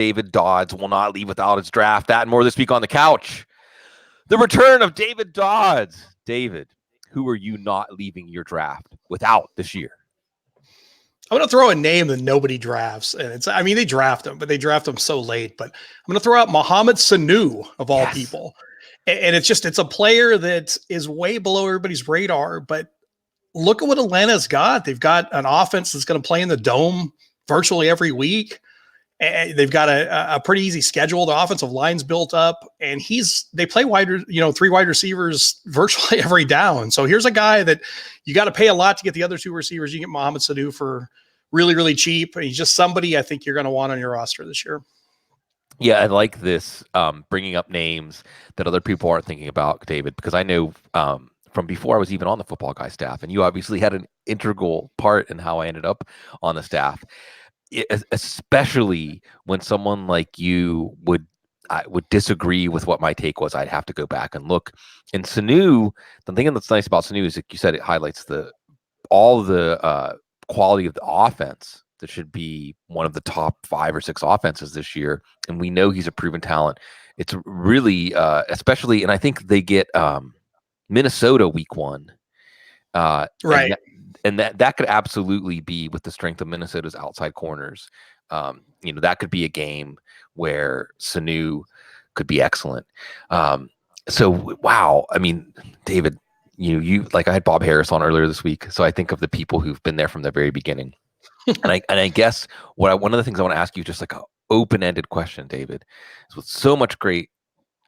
David Dodds will not leave without his draft. That and more this week on the couch. The return of David Dodds. David, who are you not leaving your draft without this year? I'm going to throw a name that nobody drafts. And they draft them, but they draft them so late. But I'm going to throw out Mohamed Sanu, of all people. And it's a player that is way below everybody's radar. But look at what Atlanta's got. They've got an offense that's going to play in the dome virtually every week. And they've got a pretty easy schedule. The offensive line's built up, and they play three wide receivers virtually every down. So here's a guy that you got to pay a lot to get the other two receivers. You get Mohamed Sanu for really, really cheap. He's just somebody I think you're going to want on your roster this year. Yeah, I like this bringing up names that other people aren't thinking about, David, because I know from before I was even on the Football Guy staff, and you obviously had an integral part in how I ended up on the staff. Especially when someone like you would disagree with what my take was, I'd have to go back and look. And Sanu, the thing that's nice about Sanu is, like you said, it highlights all the quality of the offense that should be one of the top 5 or 6 offenses this year. And we know he's a proven talent. It's really, especially, and I think they get Minnesota week 1. Right. And that could absolutely be with the strength of Minnesota's outside corners. That could be a game where Sanu could be excellent. So, wow. I mean, David, you like, I had Bob Harris on earlier this week. So I think of the people who've been there from the very beginning. and I guess one of the things I want to ask you, just like an open-ended question, David, is with so much great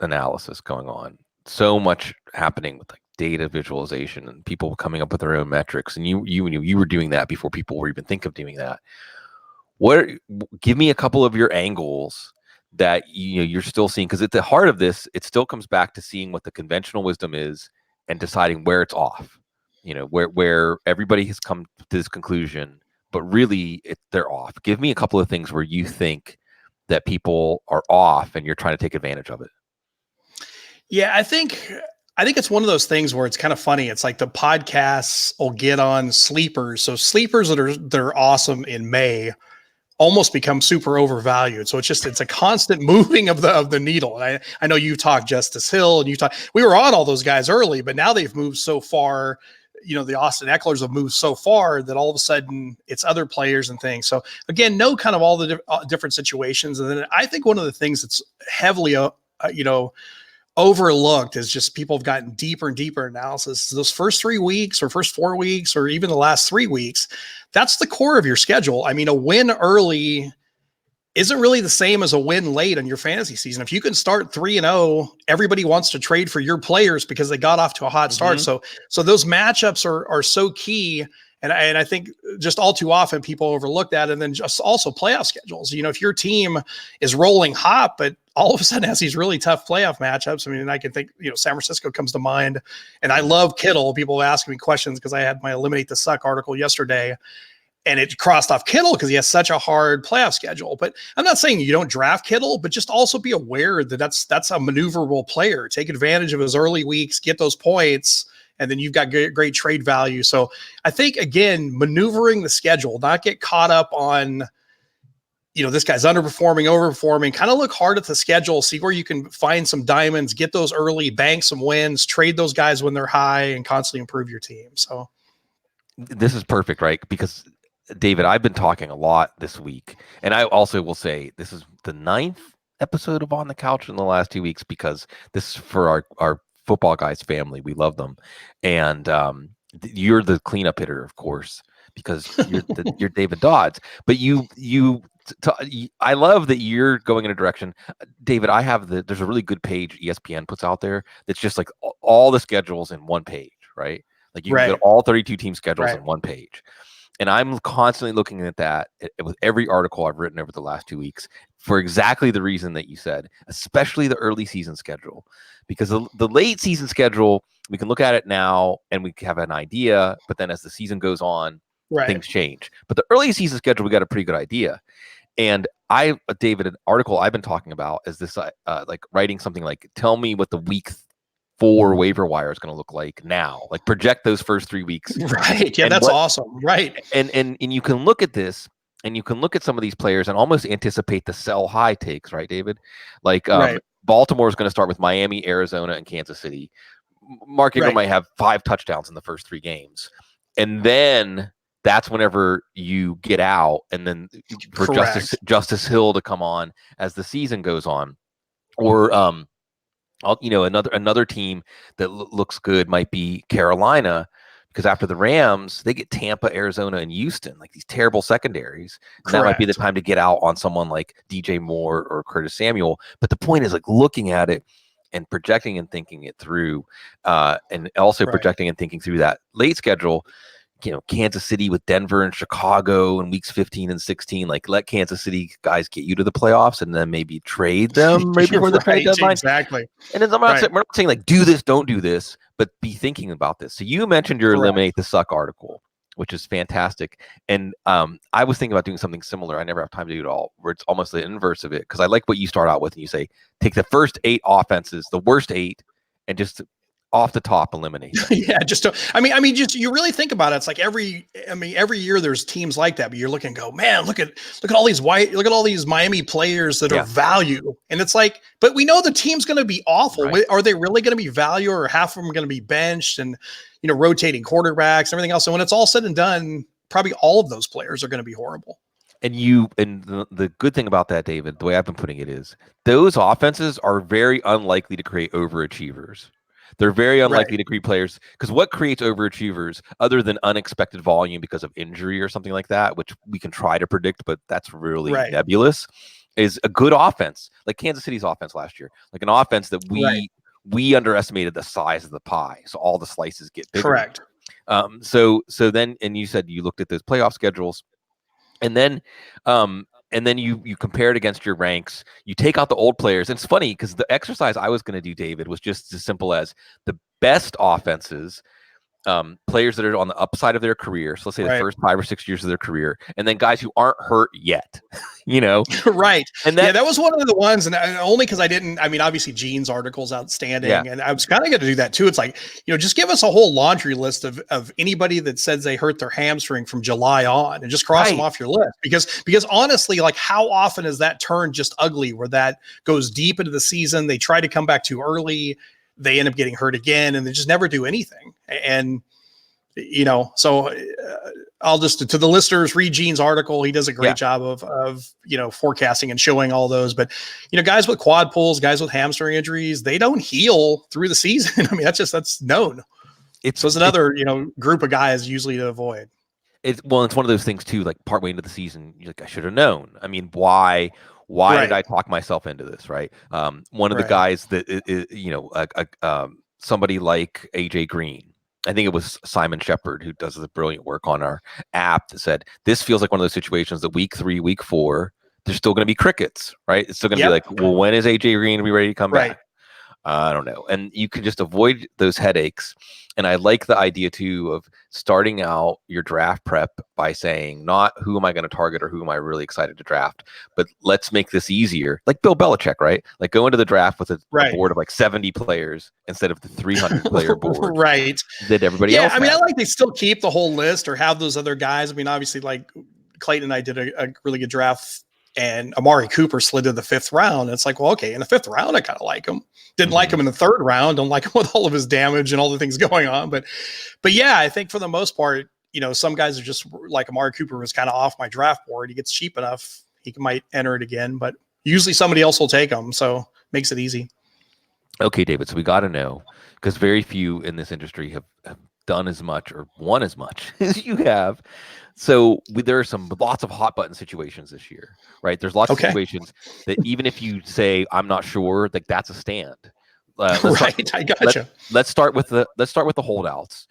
analysis going on, so much happening with like data visualization and people coming up with their own metrics, and you were doing that before people were even think of doing that. Give me a couple of your angles that you're still seeing, because at the heart of this, it still comes back to seeing what the conventional wisdom is and deciding where it's off. Where everybody has come to this conclusion, but really they're off. Give me a couple of things where you think that people are off and you're trying to take advantage of it. Yeah, I think it's one of those things where it's kind of funny. It's like the podcasts will get on sleepers. So sleepers that are awesome in May almost become super overvalued. So it's a constant moving of the needle. And I know you talked Justice Hill and we were on all those guys early, but now they've moved so far. The Austin Ecklers have moved so far that all of a sudden it's other players and things. So again, know kind of all the different situations. And then I think one of the things that's heavily, overlooked is just people have gotten deeper and deeper analysis. Those first 3 weeks or first 4 weeks, or even the last 3 weeks, that's the core of your schedule. I mean, a win early isn't really the same as a win late in your fantasy season. If you can start 3-0, everybody wants to trade for your players because they got off to a hot start. So those matchups are so key. And I think just all too often people overlook that. And then just also playoff schedules. If your team is rolling hot, but all of a sudden has these really tough playoff matchups. I mean, I can think, San Francisco comes to mind. And I love Kittle. People ask me questions because I had my Eliminate the Suck article yesterday. And it crossed off Kittle because he has such a hard playoff schedule. But I'm not saying you don't draft Kittle, but just also be aware that that's a maneuverable player. Take advantage of his early weeks, get those points, and then you've got great trade value. So I think, again, maneuvering the schedule, not get caught up on, this guy's underperforming, overperforming. Kind of look hard at the schedule, see where you can find some diamonds, get those early, bank some wins, trade those guys when they're high, and constantly improve your team. So this is perfect, right? Because David, I've been talking a lot this week, and I also will say this is the 9th episode of On the Couch in the last 2 weeks, because this is for our Football Guys family. We love them, and you're the cleanup hitter, of course, because you're David Dodds. But I love that you're going in a direction, David. There's a really good page ESPN puts out there that's just like all the schedules in one page, right? Like you can get all 32 team schedules in one page. And I'm constantly looking at that with every article I've written over the last 2 weeks for exactly the reason that you said, especially the early season schedule, because the late season schedule, we can look at it now and we have an idea, but then as the season goes on, things change. But the early season schedule, we got a pretty good idea. And David, an article I've been talking about is this, like writing something like, tell me what the week 4 waiver wire is going to look like now, like project those first 3 weeks. Right. Yeah. That's awesome. Right. And you can look at this and you can look at some of these players and almost anticipate the sell high takes, right, David? Like Right. Baltimore is going to start with Miami, Arizona, and Kansas City. Mark Ingram Right. might have 5 touchdowns in the first 3 games, and then that's whenever you get out, and then for Correct. Justice Hill to come on as the season goes on, or another team that looks good might be Carolina, because after the Rams, they get Tampa, Arizona, and Houston, like these terrible secondaries. And that might be the Correct. time to get out on someone like DJ Moore or Curtis Samuel. But the point is, like, looking at it and projecting and thinking it through, and also Right. projecting and thinking through that late schedule. Kansas City with Denver and Chicago in weeks 15 and 16, like, let Kansas City guys get you to the playoffs and then maybe trade them right before the trade Right. deadline. Exactly. And as we're not saying like do this, don't do this, but be thinking about this. So you mentioned your Correct. Eliminate the Suck article, which is fantastic. And I was thinking about doing something similar. I never have time to do it all, where it's almost the inverse of it. Because I like what you start out with and you say, take the first 8 offenses, the worst 8, and just off the top eliminate them. Yeah, just you really think about it. It's like every year there's teams like that, but you're looking and go, man, look at all these Miami players that are value. And it's like, but we know the team's going to be awful. Right. Are they really going to be value, or half of them going to be benched and, rotating quarterbacks and everything else? So when it's all said and done, probably all of those players are going to be horrible. And the good thing about that, David, the way I've been putting it is those offenses are very unlikely to create overachievers. They're very unlikely to create players, because what creates overachievers other than unexpected volume because of injury or something like that, which we can try to predict, but that's really nebulous, is a good offense, like Kansas City's offense last year, like an offense that we underestimated the size of the pie, so all the slices get bigger. Correct. So then, and you said you looked at those playoff schedules, and then you compare it against your ranks. You take out the old players. And it's funny because the exercise I was going to do, David, was just as simple as the best offenses, players that are on the upside of their career. So let's say the first 5 or 6 years of their career, and then guys who aren't hurt yet, Right. And that was one of the ones, and only because obviously Gene's article's outstanding, and I was kind of going to do that too. It's like, just give us a whole laundry list of anybody that says they hurt their hamstring from July on, and just cross them off your list. Because honestly, like, how often is that turned just ugly, where that goes deep into the season, they try to come back too early, they end up getting hurt again, and they just never do anything. And, so I'll just, to the listeners, read Gene's article. He does a great job of forecasting and showing all those. But, guys with quad pulls, guys with hamstring injuries, they don't heal through the season. I mean, that's known. So it's another, group of guys usually to avoid. It's one of those things too, like partway into the season, you're like, I should have known. I mean, why did I talk myself into this? Right. One of the guys that somebody like AJ Green, I think it was Simon Shepard, who does the brilliant work on our app, that said, this feels like one of those situations that week 3, week 4, there's still going to be crickets, right? It's still going to be like, well, when is AJ Green going to be ready to come back? I don't know. And you can just avoid those headaches. And I like the idea too of starting out your draft prep by saying, not who am I going to target or who am I really excited to draft, but let's make this easier. Like Bill Belichick, right? Like go into the draft with a board of like 70 players instead of the 300 player board. That everybody else I like they still keep the whole list or have those other guys. I mean, obviously, like Clayton and I did a really good draft, and Amari Cooper slid to the 5th round. It's like, well, okay, in the 5th round, I kind of like him. Didn't like him in the 3rd round. Don't like him with all of his damage and all the things going on. But yeah, I think for the most part, some guys are just like Amari Cooper was kind of off my draft board. He gets cheap enough, he might enter it again, but usually somebody else will take him. So makes it easy. Okay, David. So we got to know, because very few in this industry have done as much or won as much as you have. So there are lots of hot button situations this year, right? There's lots of situations that even if you say, I'm not sure, like that's a stand. I gotcha. Let's start with the holdouts.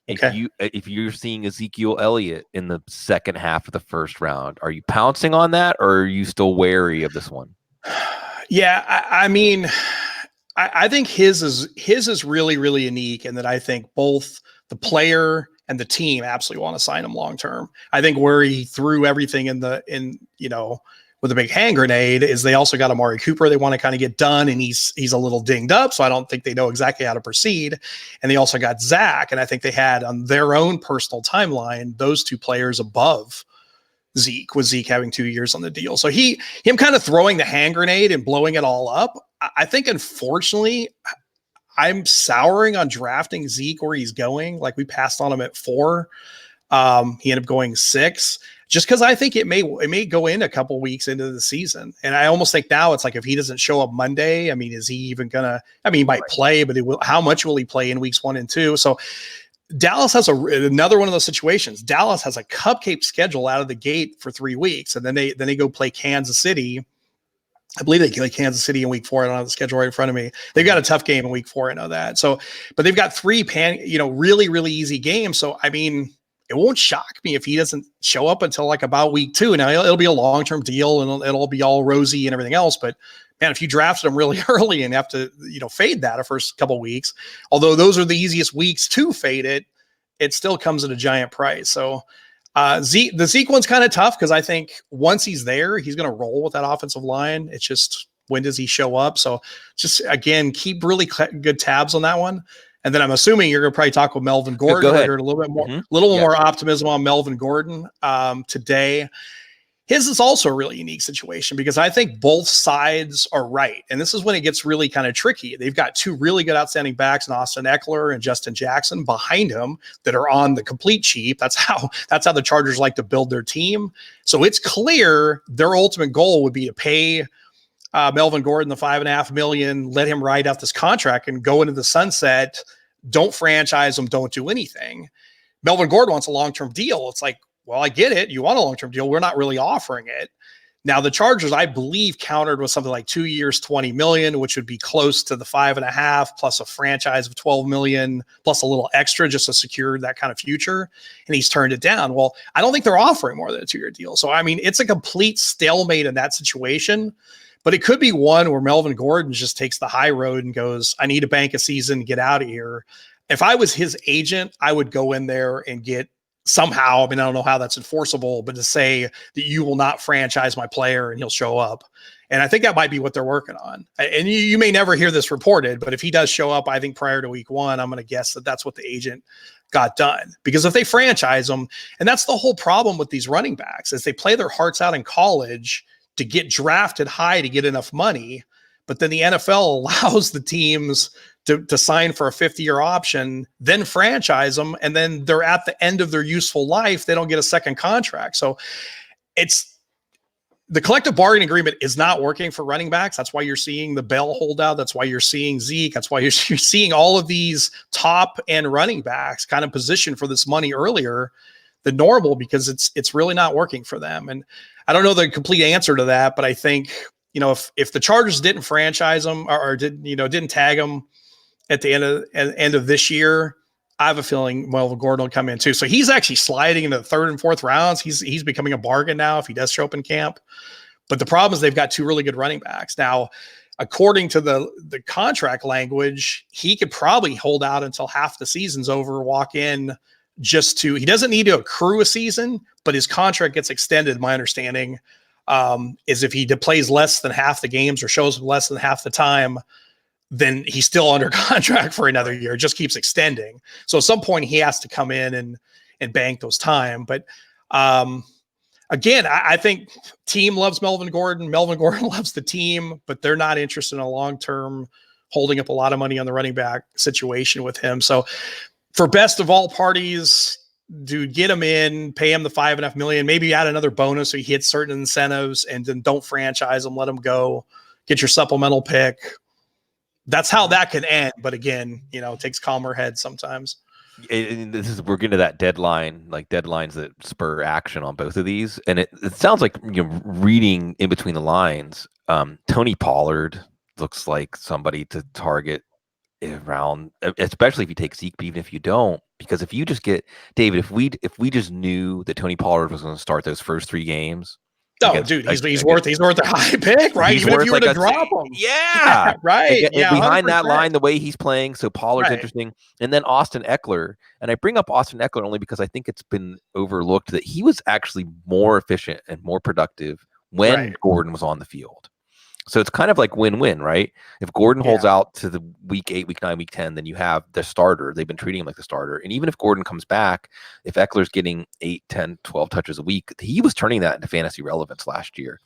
If you're seeing Ezekiel Elliott in the second half of the 1st round, are you pouncing on that, or are you still wary of this one? Yeah, I mean, I think his is really, really unique, and that I think both the player and the team absolutely want to sign him long term. I think where he threw everything with a big hand grenade is they also got Amari Cooper they want to kind of get done, and he's a little dinged up, so I don't think they know exactly how to proceed. And they also got Zach, and I think they had on their own personal timeline those 2 players above Zeke, with Zeke having 2 years on the deal. So him kind of throwing the hand grenade and blowing it all up. I think, unfortunately, I'm souring on drafting Zeke where he's going. Like, we passed on him at 4. He ended up going 6, just because I think it may go in a couple weeks into the season. And I almost think now it's like, if he doesn't show up Monday, I mean, is he even gonna? I mean, he might play, but how much will he play in weeks 1 and 2? So Dallas has another one of those situations. Dallas has a cupcake schedule out of the gate for 3 weeks, and then they go play Kansas City. I believe they play Kansas City in week 4. I don't have the schedule right in front of me. They've got a tough game in week 4. I know that. So, but they've got 3 really, really easy games. So, I mean, it won't shock me if he doesn't show up until like about week 2. Now, it'll be a long-term deal, and it'll be all rosy and everything else. But man, if you drafted him really early and have to, fade that a first couple of weeks, although those are the easiest weeks to fade it, it still comes at a giant price. So the Zeke one's kind of tough, because I think once he's there, he's going to roll with that offensive line. It's just, when does he show up? So just, again, keep really good tabs on that one. And then I'm assuming you're going to probably talk with Melvin Gordon. I heard a little bit more, more optimism on Melvin Gordon today. His is also a really unique situation, because I think both sides are right. And this is when it gets really kind of tricky. They've got 2 really good outstanding backs in Austin Eckler and Justin Jackson behind him that are on the complete cheap. That's how the Chargers like to build their team. So it's clear their ultimate goal would be to pay Melvin Gordon the $5.5 million, let him ride out this contract and go into the sunset. Don't franchise him. Don't do anything. Melvin Gordon wants a long-term deal. It's like, well, I get it. You want a long-term deal. We're not really offering it. Now, the Chargers, I believe, countered with something like 2 years, $20 million, which would be close to the 5.5 plus a franchise of $12 million plus a little extra just to secure that kind of future. And he's turned it down. Well, I don't think they're offering more than a 2-year deal. So, I mean, it's a complete stalemate in that situation. But it could be one where Melvin Gordon just takes the high road and goes, I need to bank a season, get out of here. If I was his agent, I would go in there and get somehow, I mean, I don't know how that's enforceable, but to say that you will not franchise my player and he'll show up. And I think that might be what they're working on. And you may never hear this reported, but if he does show up, I think prior to week 1, I'm going to guess that that's what the agent got done. Because if they franchise them, and that's the whole problem with these running backs, is they play their hearts out in college to get drafted high to get enough money. But then the NFL allows the teams to sign for a 50-year option, then franchise them, and then they're at the end of their useful life. They don't get a second contract. So it's the collective bargaining agreement is not working for running backs. That's why you're seeing the Bell holdout. That's why you're seeing Zeke. That's why you're seeing all of these top end running backs kind of positioned for this money earlier than normal, because it's really not working for them. And I don't know the complete answer to that, but I think, if the Chargers didn't franchise them or didn't tag them at the end of this year, I have a feeling Melvin Gordon will come in too. So he's actually sliding into the 3rd and 4th rounds. He's becoming a bargain now if he does show up in camp. But the problem is they've got 2 really good running backs. Now, according to the contract language, he could probably hold out until half the season's over, walk in he doesn't need to accrue a season, but his contract gets extended. My understanding is if he plays less than half the games or shows less than half the time, then he's still under contract for another year. It just keeps extending. So at some point he has to come in and bank those time. But again, I think team loves Melvin Gordon. Melvin Gordon loves the team, but they're not interested in a long-term holding up a lot of money on the running back situation with him. So for best of all parties, dude, get him in, pay him the $5.5 million, maybe add another bonus so he hits certain incentives, and then don't franchise him, let him go, get your supplemental pick. That's how that can end. But again, it takes calmer heads sometimes. And we're getting to that deadline, like deadlines that spur action on both of these. And it sounds like, reading in between the lines, Tony Pollard looks like somebody to target around, especially if you take Zeke, but even if you don't, because if you just get David, if we just knew that Tony Pollard was going to start those first 3 games. Dude, he's worth a high pick, right? Even if you were to drop him. Yeah. Right. And behind 100%. That line, the way he's playing, so Pollard's interesting. And then Austin Eckler. And I bring up Austin Eckler only because I think it's been overlooked that he was actually more efficient and more productive when Gordon was on the field. So it's kind of like win-win, right? If Gordon holds Yeah. out to the week 8, week 9, week 10, then you have the starter. They've been treating him like the starter. And even if Gordon comes back, if Eckler's getting 8, 10, 12 touches a week, he was turning that into fantasy relevance last year.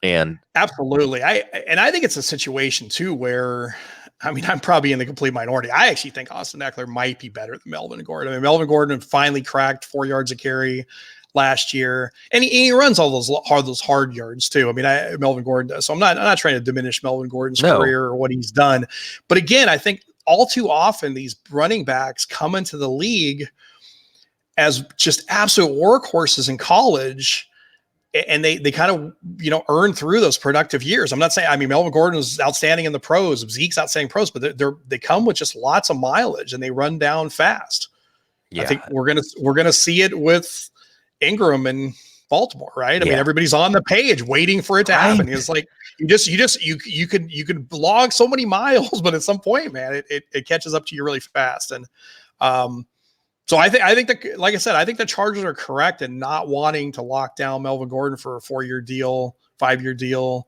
And Absolutely. I think it's a situation too where, I mean, I'm probably in the complete minority. I actually think Austin Eckler might be better than Melvin Gordon. I mean, Melvin Gordon finally cracked 4 yards a carry last year, and he runs all those hard yards too. I mean, Melvin Gordon does. So I'm not trying to diminish Melvin Gordon's no, career or what he's done, but again, I think all too often these running backs come into the league as just absolute workhorses in college, and they kind of earn through those productive years. I'm not saying, I mean, Melvin Gordon is outstanding in the pros, Zeke's outstanding pros, but they come with just lots of mileage and they run down fast. I yeah, think we're gonna see it with Ingram and Baltimore, right? I mean, yeah, everybody's on the page waiting for it to happen. right. It's like you could log so many miles, but at some point, man, it catches up to you really fast. And so I think that, like I said, I think the Chargers are correct in not wanting to lock down Melvin Gordon for a 4-year deal, 5-year deal.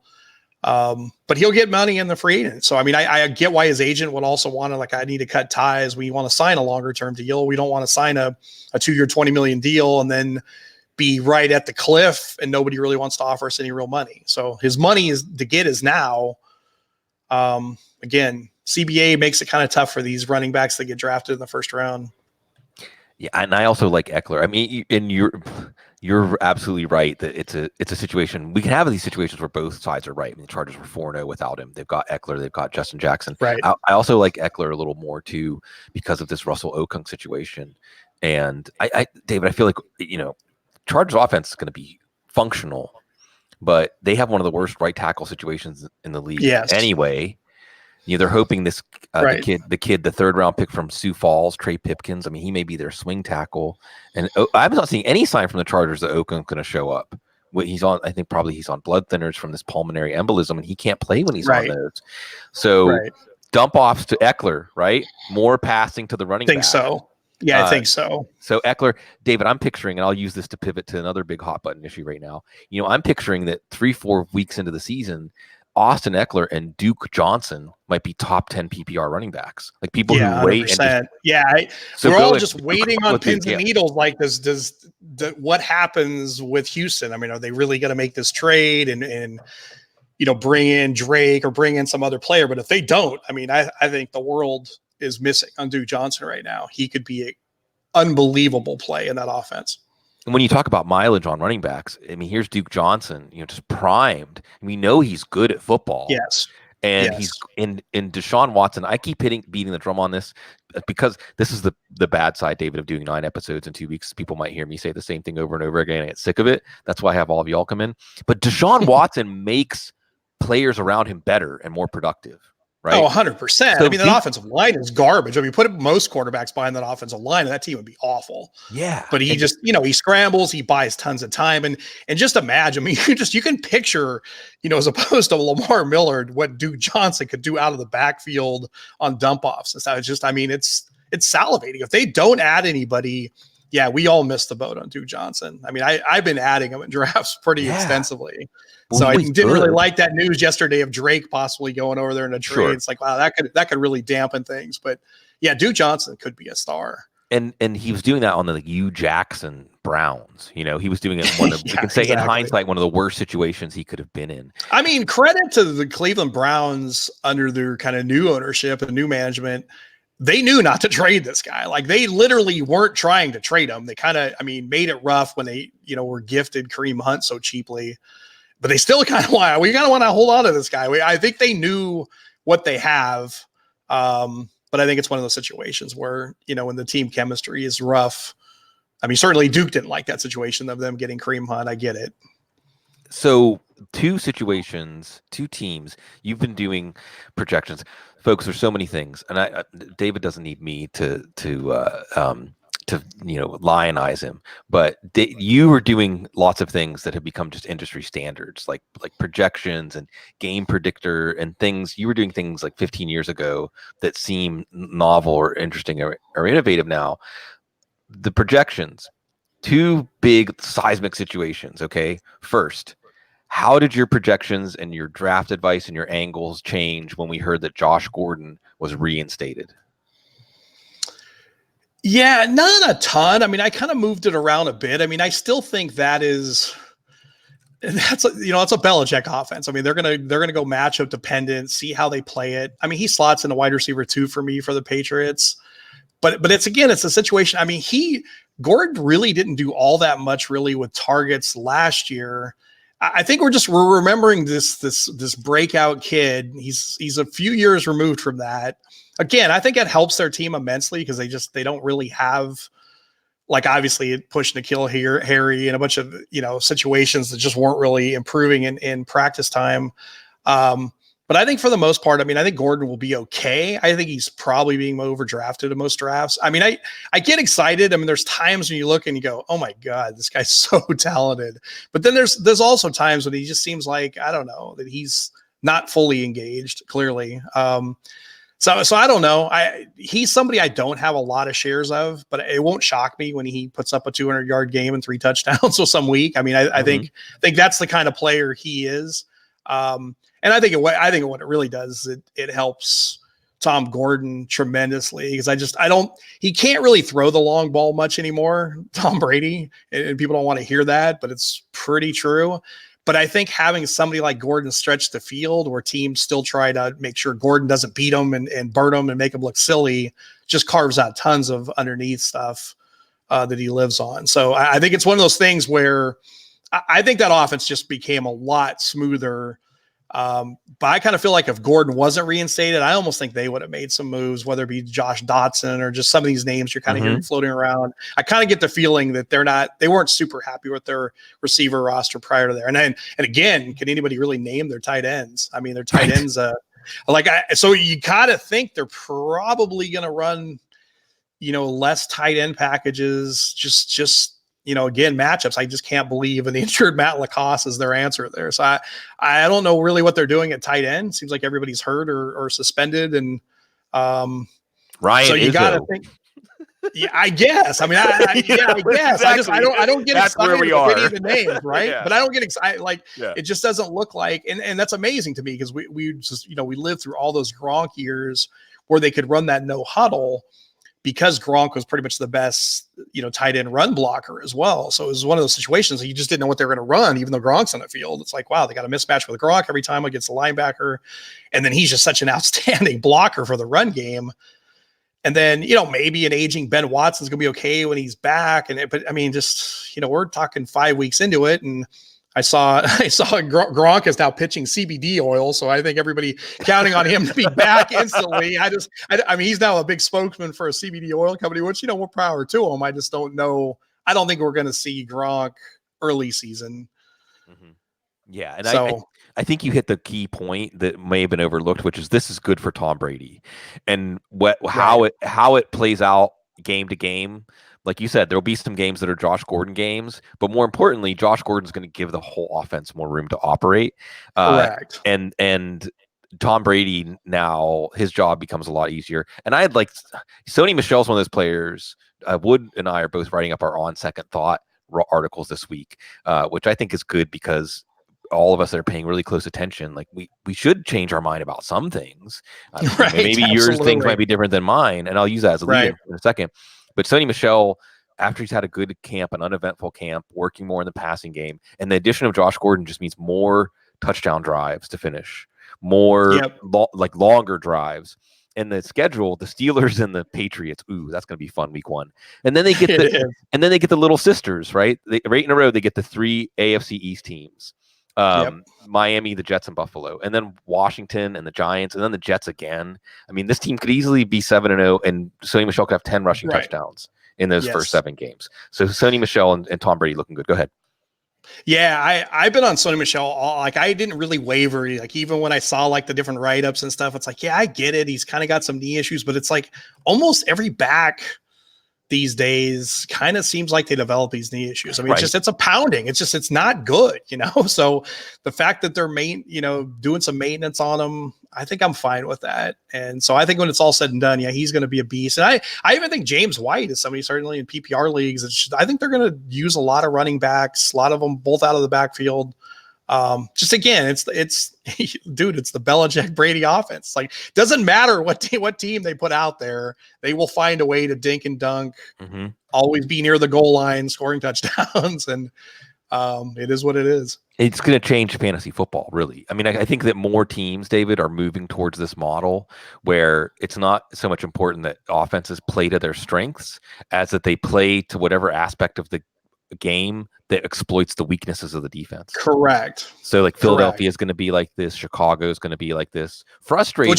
But he'll get money in the free agent. So, I mean, I get why his agent would also want to, like, I need to cut ties. We want to sign a longer term deal. We don't want to sign a 2-year, $20 million deal and then be right at the cliff and nobody really wants to offer us any real money. So his money is to get is now. Again, CBA makes it kind of tough for these running backs that get drafted in the first round. Yeah, and I also like Eckler. I mean, and you're absolutely right that it's a situation. We can have these situations where both sides are right. I mean, the Chargers were 4-0 without him. They've got Eckler. They've got Justin Jackson. Right. I also like Eckler a little more too because of this Russell Okung situation. And David, I feel like Chargers offense is going to be functional, but they have one of the worst right tackle situations in the league anyway. They're hoping this Right. the kid, the 3rd round pick from Sioux Falls, Trey Pipkins. I mean, he may be their swing tackle, and I'm not seeing any sign from the Chargers that Oakland's going to show up. He's on, I think probably he's on blood thinners from this pulmonary embolism, and he can't play when he's on those. So dump offs to Eckler, right? More passing to the running back. I think so. Yeah, I think so. So Eckler, David, I'm picturing, and I'll use this to pivot to another big hot button issue right now. I'm picturing that 3-4 weeks into the season, Austin Eckler and Duke Johnson might be top 10 PPR running backs. Like people who wait 100%. And we're all just waiting on pins and needles. Like, what happens with Houston? I mean, are they really going to make this trade and bring in Drake or bring in some other player? But if they don't, I mean, I think the world is missing on Duke Johnson right now. He could be an unbelievable play in that offense. And when you talk about mileage on running backs, I mean, here's Duke Johnson, just primed. We know he's good at football. Yes. And he's in Deshaun Watson. I keep beating the drum on this because this is the bad side, David, of doing 9 episodes in 2 weeks. People might hear me say the same thing over and over again and get sick of it. That's why I have all of y'all come in. But Deshaun Watson makes players around him better and more productive. Right? Oh, 100%. So I mean, that offensive line is garbage. I mean, put most quarterbacks behind that offensive line, and that team would be awful. Yeah. But he just, he scrambles, he buys tons of time. And just imagine, I mean, you can picture, as opposed to Lamar Miller, what Duke Johnson could do out of the backfield on dump offs. And so it's just, I mean, it's salivating. If they don't add anybody, we all missed the boat on Duke Johnson. I mean, I've been adding him in drafts pretty extensively. So I didn't really like that news yesterday of Drake possibly going over there in a trade. Sure. It's like, wow, that could really dampen things. But Duke Johnson could be a star. And he was doing that on the Hugh Jackson Browns. He was doing it in one of, you can say in hindsight, one of the worst situations he could have been in. I mean, credit to the Cleveland Browns under their kind of new ownership and new management. They knew not to trade this guy. Like, they literally weren't trying to trade him. They kind of, made it rough when they, were gifted Kareem Hunt so cheaply. But they still kind of want to hold on to this guy. I think they knew what they have. But I think it's one of those situations where, when the team chemistry is rough. I mean, certainly Duke didn't like that situation of them getting Kareem Hunt. I get it. So 2 situations, 2 teams, you've been doing projections. Folks, there's so many things. And David doesn't need me to lionize him, but you were doing lots of things that have become just industry standards, like projections and game predictor and things. You were doing things like 15 years ago that seem novel or interesting or innovative now. The projections, 2 big seismic situations. Okay, first, How did your projections and your draft advice and your angles change when we heard that Josh Gordon was reinstated? Yeah, not a ton. I mean, I kind of moved it around a bit. I mean, I still think that's it's a Belichick offense. I mean, they're gonna go matchup dependent, see how they play it. I mean, he slots in a wide receiver 2 for me for the Patriots. But it's a situation. I mean, Gordon really didn't do all that much really with targets last year. I think we're remembering this breakout kid. He's a few years removed from that. Again, I think it helps their team immensely because they don't really have, like, obviously push N'Keal Harry and a bunch of situations that just weren't really improving in practice time. But I think for the most part, I mean, I think Gordon will be okay. I think he's probably being overdrafted in most drafts. I mean, I get excited. I mean, there's times when you look and you go, oh my God, this guy's so talented. But then there's also times when he just seems like, I don't know, that he's not fully engaged, clearly. So I don't know. He's somebody I don't have a lot of shares of, but it won't shock me when he puts up a 200-yard game and 3 touchdowns or some week. I mean, I think that's the kind of player he is. And I think what it really does is it helps Tom Gordon tremendously because he can't really throw the long ball much anymore, Tom Brady, and people don't want to hear that, but it's pretty true. But I think having somebody like Gordon stretch the field where teams still try to make sure Gordon doesn't beat them and burn them and make him look silly just carves out tons of underneath stuff that he lives on. So I think it's one of those things where I think that offense just became a lot smoother. But I kind of feel like if Gordon wasn't reinstated, I almost think they would have made some moves, whether it be Josh Dotson or just some of these names you're kind of hearing floating around. I kind of get the feeling that they weren't super happy with their receiver roster prior to there. And again, can anybody really name their tight ends? I mean, their tight ends, so you kind of think they're probably going to run, less tight end packages, just again, matchups. I just can't believe an injured Matt Lacoste is their answer there. So I don't know really what they're doing at tight end. Seems like everybody's hurt or suspended. And Ryan, so you got to think, yeah, I guess. I mean, I guess. Exactly. I don't get that's excited where we are. Any of the names, right? Yeah. But I don't get excited. It just doesn't look like, and that's amazing to me because we just, we lived through all those Gronk years where they could run that no huddle, because Gronk was pretty much the best, tight end run blocker as well. So it was one of those situations that you just didn't know what they were going to run, even though Gronk's on the field. It's like, wow, they got a mismatch with Gronk every time against the linebacker. And then he's just such an outstanding blocker for the run game. And then, maybe an aging Ben Watson's going to be okay when he's back. But I mean, just, we're talking 5 weeks into it. And I saw Gronk is now pitching CBD oil, so I think everybody counting on him to be back instantly. I mean, he's now a big spokesman for a CBD oil company, which more power to him. I just don't know. I don't think we're going to see Gronk early season. Mm-hmm. Yeah, and so I think you hit the key point that may have been overlooked, which is this is good for Tom Brady, and how it plays out game to game. Like you said, there'll be some games that are Josh Gordon games, but more importantly, Josh Gordon's going to give the whole offense more room to operate. Correct. And Tom Brady now, his job becomes a lot easier. And I had Sony Michel's one of those players. Wood and I are both writing up our On Second Thought articles this week, which I think is good because all of us that are paying really close attention, we should change our mind about some things. Right, maybe yours things might be different than mine, and I'll use that as a lead in a second. But Sony Michel, after he's had a good camp, an uneventful camp, working more in the passing game, and the addition of Josh Gordon just means more touchdown drives to finish, more longer drives. And the schedule, the Steelers and the Patriots, that's going to be fun week 1. And then they get the little sisters, right? Right in a row, they get the 3 AFC East teams. Miami, the Jets, and Buffalo, and then Washington and the Giants, and then the Jets again. I mean, this team could easily be 7-0, and Sony Michel could have 10 rushing touchdowns in those first 7 games. So Sony Michel and Tom Brady looking good. Go ahead. Yeah, I've been on Sony Michel. I didn't really waver. Even when I saw the different write-ups and stuff, it's like, yeah, I get it. He's kind of got some knee issues, but it's like almost every back these days kind of seems like they develop these knee issues. I mean, it's a pounding. It's not good, So the fact that they're doing some maintenance on him, I think I'm fine with that. And so I think when it's all said and done, he's going to be a beast. And I even think James White is somebody certainly in PPR leagues. I think they're going to use a lot of running backs, a lot of them both out of the backfield. Just again, it's dude, it's the Belichick Brady offense. Like, doesn't matter what team they put out there, they will find a way to dink and dunk, always be near the goal line, scoring touchdowns, and it is what it is. It's going to change fantasy football, really. I mean, I think that more teams, David, are moving towards this model where it's not so much important that offenses play to their strengths as that they play to whatever aspect of the game that exploits the weaknesses of the defense. Correct. So like Philadelphia is going to be like this. Chicago is going to be like this. Frustrating.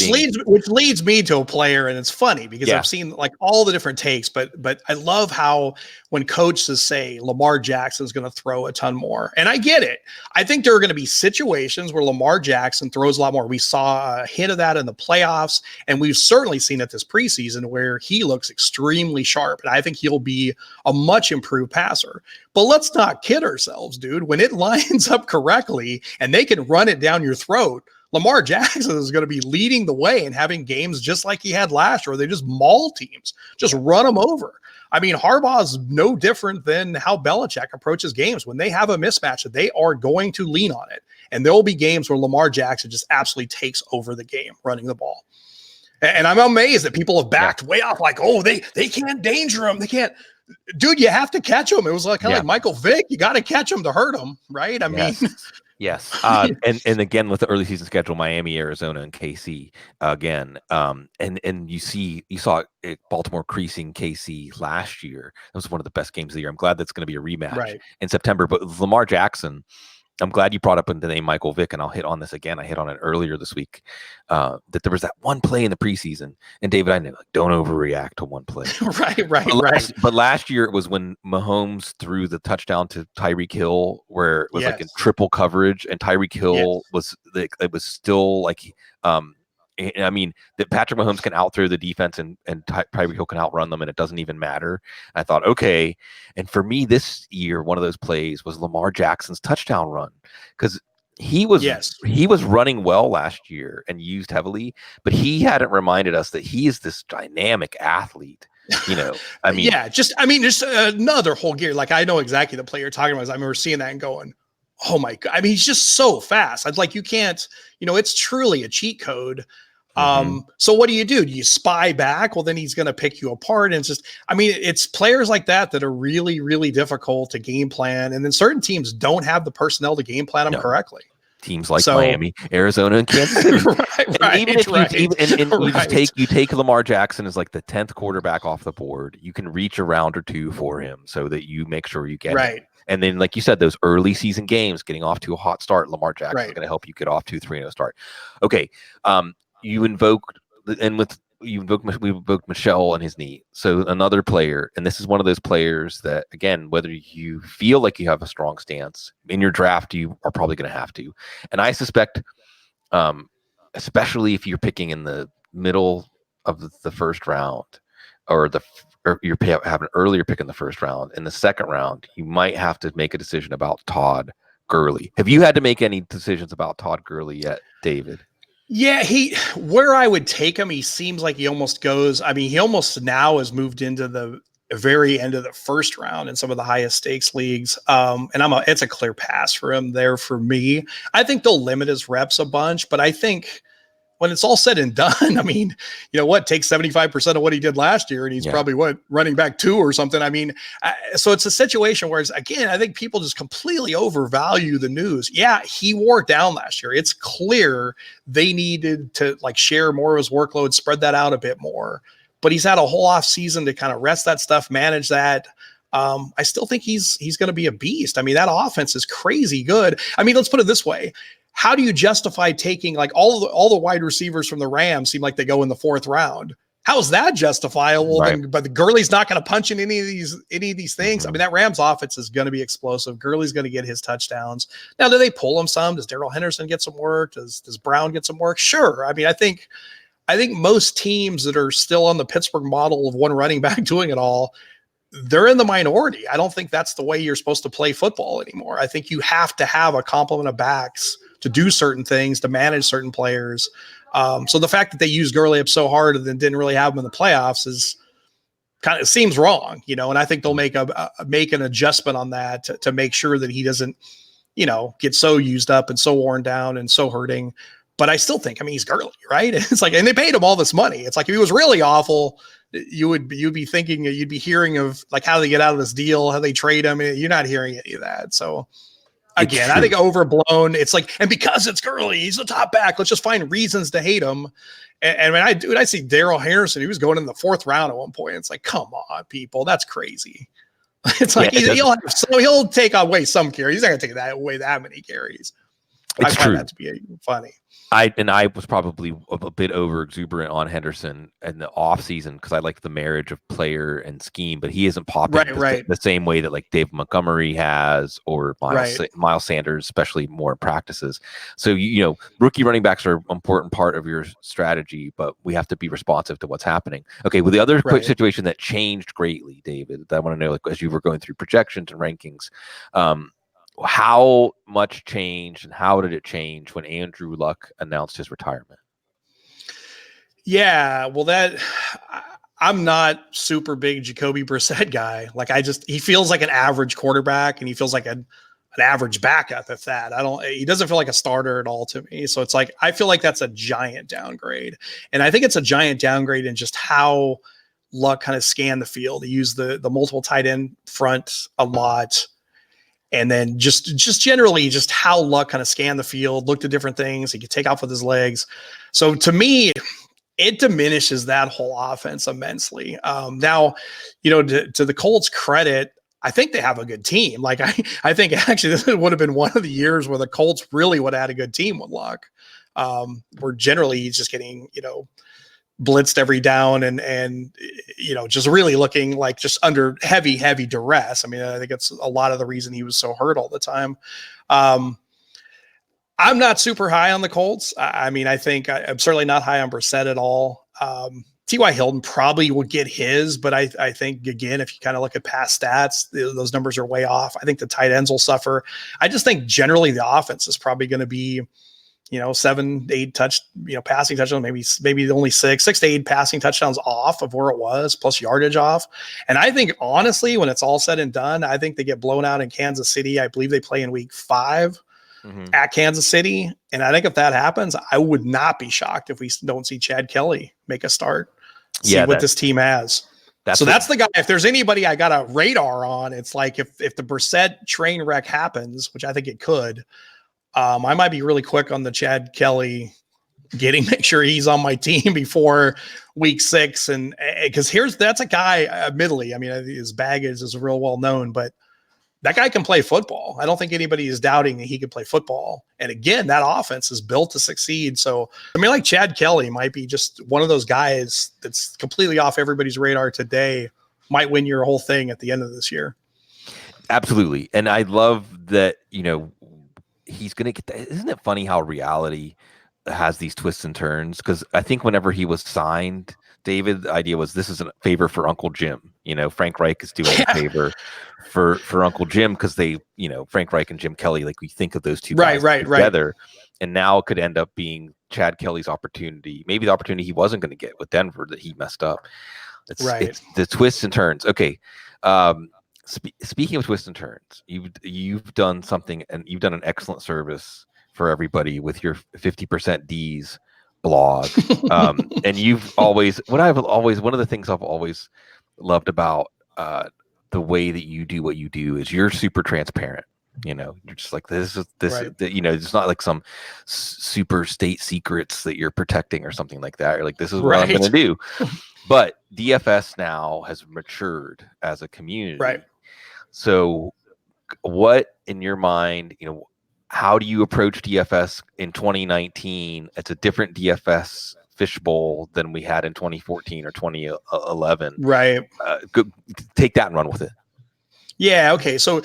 Which leads me to a player, and it's funny because I've seen like all the different takes, but I love how when coaches say Lamar Jackson's going to throw a ton more, and I get it. I think there are going to be situations where Lamar Jackson throws a lot more. We saw a hint of that in the playoffs, and we've certainly seen it this preseason where he looks extremely sharp, and I think he'll be a much improved passer. But let's not kid ourselves, dude. When it lines up correctly and they can run it down your throat, Lamar Jackson is going to be leading the way and having games just like he had last year, where they just maul teams, just run them over. I mean, Harbaugh's no different than how Belichick approaches games. When they have a mismatch, they are going to lean on it. And there will be games where Lamar Jackson just absolutely takes over the game running the ball. And I'm amazed that people have backed way off like, oh, they can't danger him. They can't. Dude, you have to catch him. It was like kind of like Michael Vick. You got to catch him to hurt him, right? I mean, yes. And again with the early season schedule, Miami, Arizona, and KC again. And you saw Baltimore creasing KC last year. That was one of the best games of the year. I'm glad that's going to be a rematch in September. But Lamar Jackson, I'm glad you brought up the name Michael Vick, and I'll hit on this again. I hit on it earlier this week, that there was that one play in the preseason, and David, I know, like, don't overreact to one play. right. But last year it was when Mahomes threw the touchdown to Tyreek Hill, where it was like in triple coverage, and Tyreek Hill was like, it was still like, I mean, that Patrick Mahomes can outthrow the defense and Tyreek Hill can outrun them, and it doesn't even matter. I thought, okay. And for me this year, one of those plays was Lamar Jackson's touchdown run, because he was running well last year and used heavily, but he hadn't reminded us that he is this dynamic athlete. You know, I mean, just another whole gear. Like, I know exactly the player you're talking about. I remember seeing that and going, oh my God. I mean, he's just so fast. I'd like, you can't, it's truly a cheat code. So what do? Do you spy back? Well, then he's going to pick you apart. And it's just, I mean, it's players like that are really, really difficult to game plan. And then certain teams don't have the personnel to game plan them correctly. Teams like Miami, Arizona, and Kansas City. Even if you take Lamar Jackson as like the 10th quarterback off the board, you can reach a round or two for him so that you make sure you get him. And then, like you said, those early season games, getting off to a hot start, Lamar Jackson is going to help you get off to 3-0 start. Okay, we invoked Michelle and his knee. So another player, and this is one of those players that, again, whether you feel like you have a strong stance in your draft, you are probably going to have to. And I suspect, especially if you're picking in the middle of the first round, or you have an earlier pick in the first round, in the second round, you might have to make a decision about Todd Gurley. Have you had to make any decisions about Todd Gurley yet, David? Yeah, where I would take him, he seems like he almost goes. I mean, he almost now has moved into the very end of the first round in some of the highest stakes leagues. And it's a clear pass for him there for me. I think they'll limit his reps a bunch, but I think when it's all said and done, I mean, take 75% of what he did last year, and he's probably running back 2 or something. I mean, so it's a situation where, again, I think people just completely overvalue the news. Yeah, he wore it down last year. It's clear they needed to share more of his workload, spread that out a bit more. But he's had a whole off season to kind of rest that stuff, manage that. I still think he's going to be a beast. I mean, that offense is crazy good. I mean, let's put it this way. How do you justify taking all the wide receivers from the Rams seem like they go in the 4th round? How is that justifiable? But the Gurley's not going to punch in any of these things. I mean, that Rams offense is going to be explosive. Gurley's going to get his touchdowns. Now, do they pull him some? Does Darrell Henderson get some work? Does Brown get some work? Sure. I mean, I think most teams that are still on the Pittsburgh model of one running back doing it all, they're in the minority. I don't think that's the way you're supposed to play football anymore. I think you have to have a complement of backs to do certain things, to manage certain players. So the fact that they used Gurley up so hard and then didn't really have him in the playoffs is kind of seems wrong, and I think they'll make an adjustment on that to make sure that he doesn't get so used up and so worn down and so hurting. But I still think, he's Gurley, right? It's like, and they paid him all this money. It's like, if he was really awful, you'd be thinking, you'd be hearing of like how they get out of this deal, how they trade him. You're not hearing any of that. So again, I think overblown. It's like, and because it's Gurley, he's the top back, let's just find reasons to hate him. And when I see Darrell Henderson, he was going in the 4th round at one point. It's like, come on, people, that's crazy. It's like he'll take away some carries. He's not going to take that many carries. It's I find that to be funny. I was probably a bit over exuberant on Henderson in the offseason because I like the marriage of player and scheme, but he isn't popping the same way that like Dave Montgomery has or Miles Sanders, especially more in practices. So, rookie running backs are an important part of your strategy, but we have to be responsive to what's happening. Okay, well, the other quick situation that changed greatly, David, that I want to know, like, as you were going through projections and rankings, how much changed and how did it change when Andrew Luck announced his retirement? Yeah, well, I'm not super big Jacoby Brissett guy. Like, he feels like an average quarterback, and he feels like an average backup at that. He doesn't feel like a starter at all to me. So it's like, I feel like that's a giant downgrade. And I think it's a giant downgrade in just how Luck kind of scanned the field. He used the multiple tight end front a lot. And then just generally just how Luck kind of scanned the field, looked at different things. He could take off with his legs. So to me, it diminishes that whole offense immensely. Now, to the Colts' credit, I think they have a good team. Like, I think actually this would have been one of the years where the Colts really would have had a good team with Luck. Where generally he's just getting, blitzed every down and just really looking like just under heavy duress. I think it's a lot of the reason he was so hurt all the time. I'm not super high on the Colts. I think I'm certainly not high on Brissett at all. T.Y. Hilton probably would get his, but I think, again, if you kind of look at past stats, those numbers are way off. I think the tight ends will suffer. I just think generally the offense is probably going to be 7, 8 passing touchdowns, maybe only 6 to 8 passing touchdowns off of where it was, plus yardage off. And I think, honestly, when it's all said and done, I think they get blown out in Kansas City. I believe they play in week 5 at Kansas City. And I think if that happens, I would not be shocked if we don't see Chad Kelly make a start, see what this team has. That's the guy. If there's anybody I got a radar on, it's like if the Brissett train wreck happens, which I think it could, I might be really quick on the Chad Kelly make sure he's on my team before week 6. And because that's a guy, admittedly, his baggage is real well known, but that guy can play football. I don't think anybody is doubting that he can play football. And again, that offense is built to succeed. So, like Chad Kelly might be just one of those guys that's completely off everybody's radar today, might win your whole thing at the end of this year. Absolutely. And I love that, he's going to get that. Isn't it funny how reality has these twists and turns? Because I think whenever he was signed, David, the idea was this is a favor for Uncle Jim. Frank Reich is doing a favor for Uncle Jim because they, Frank Reich and Jim Kelly, like we think of those two guys together. And now it could end up being Chad Kelly's opportunity, maybe the opportunity he wasn't going to get with Denver that he messed up. It's the twists and turns. Okay. Speaking of twists and turns, you've done something, and you've done an excellent service for everybody with your 50% D's blog. And you've always, one of the things I've always loved about the way that you do what you do is you're super transparent. You're just like, this is it's not like some super state secrets that you're protecting or something like that. You're like, this is what I'm going to do. But DFS now has matured as a community. Right. So what, in your mind, how do you approach DFS in 2019? It's a different DFS fishbowl than we had in 2014 or 2011. Right. Take that and run with it. Yeah. Okay. So,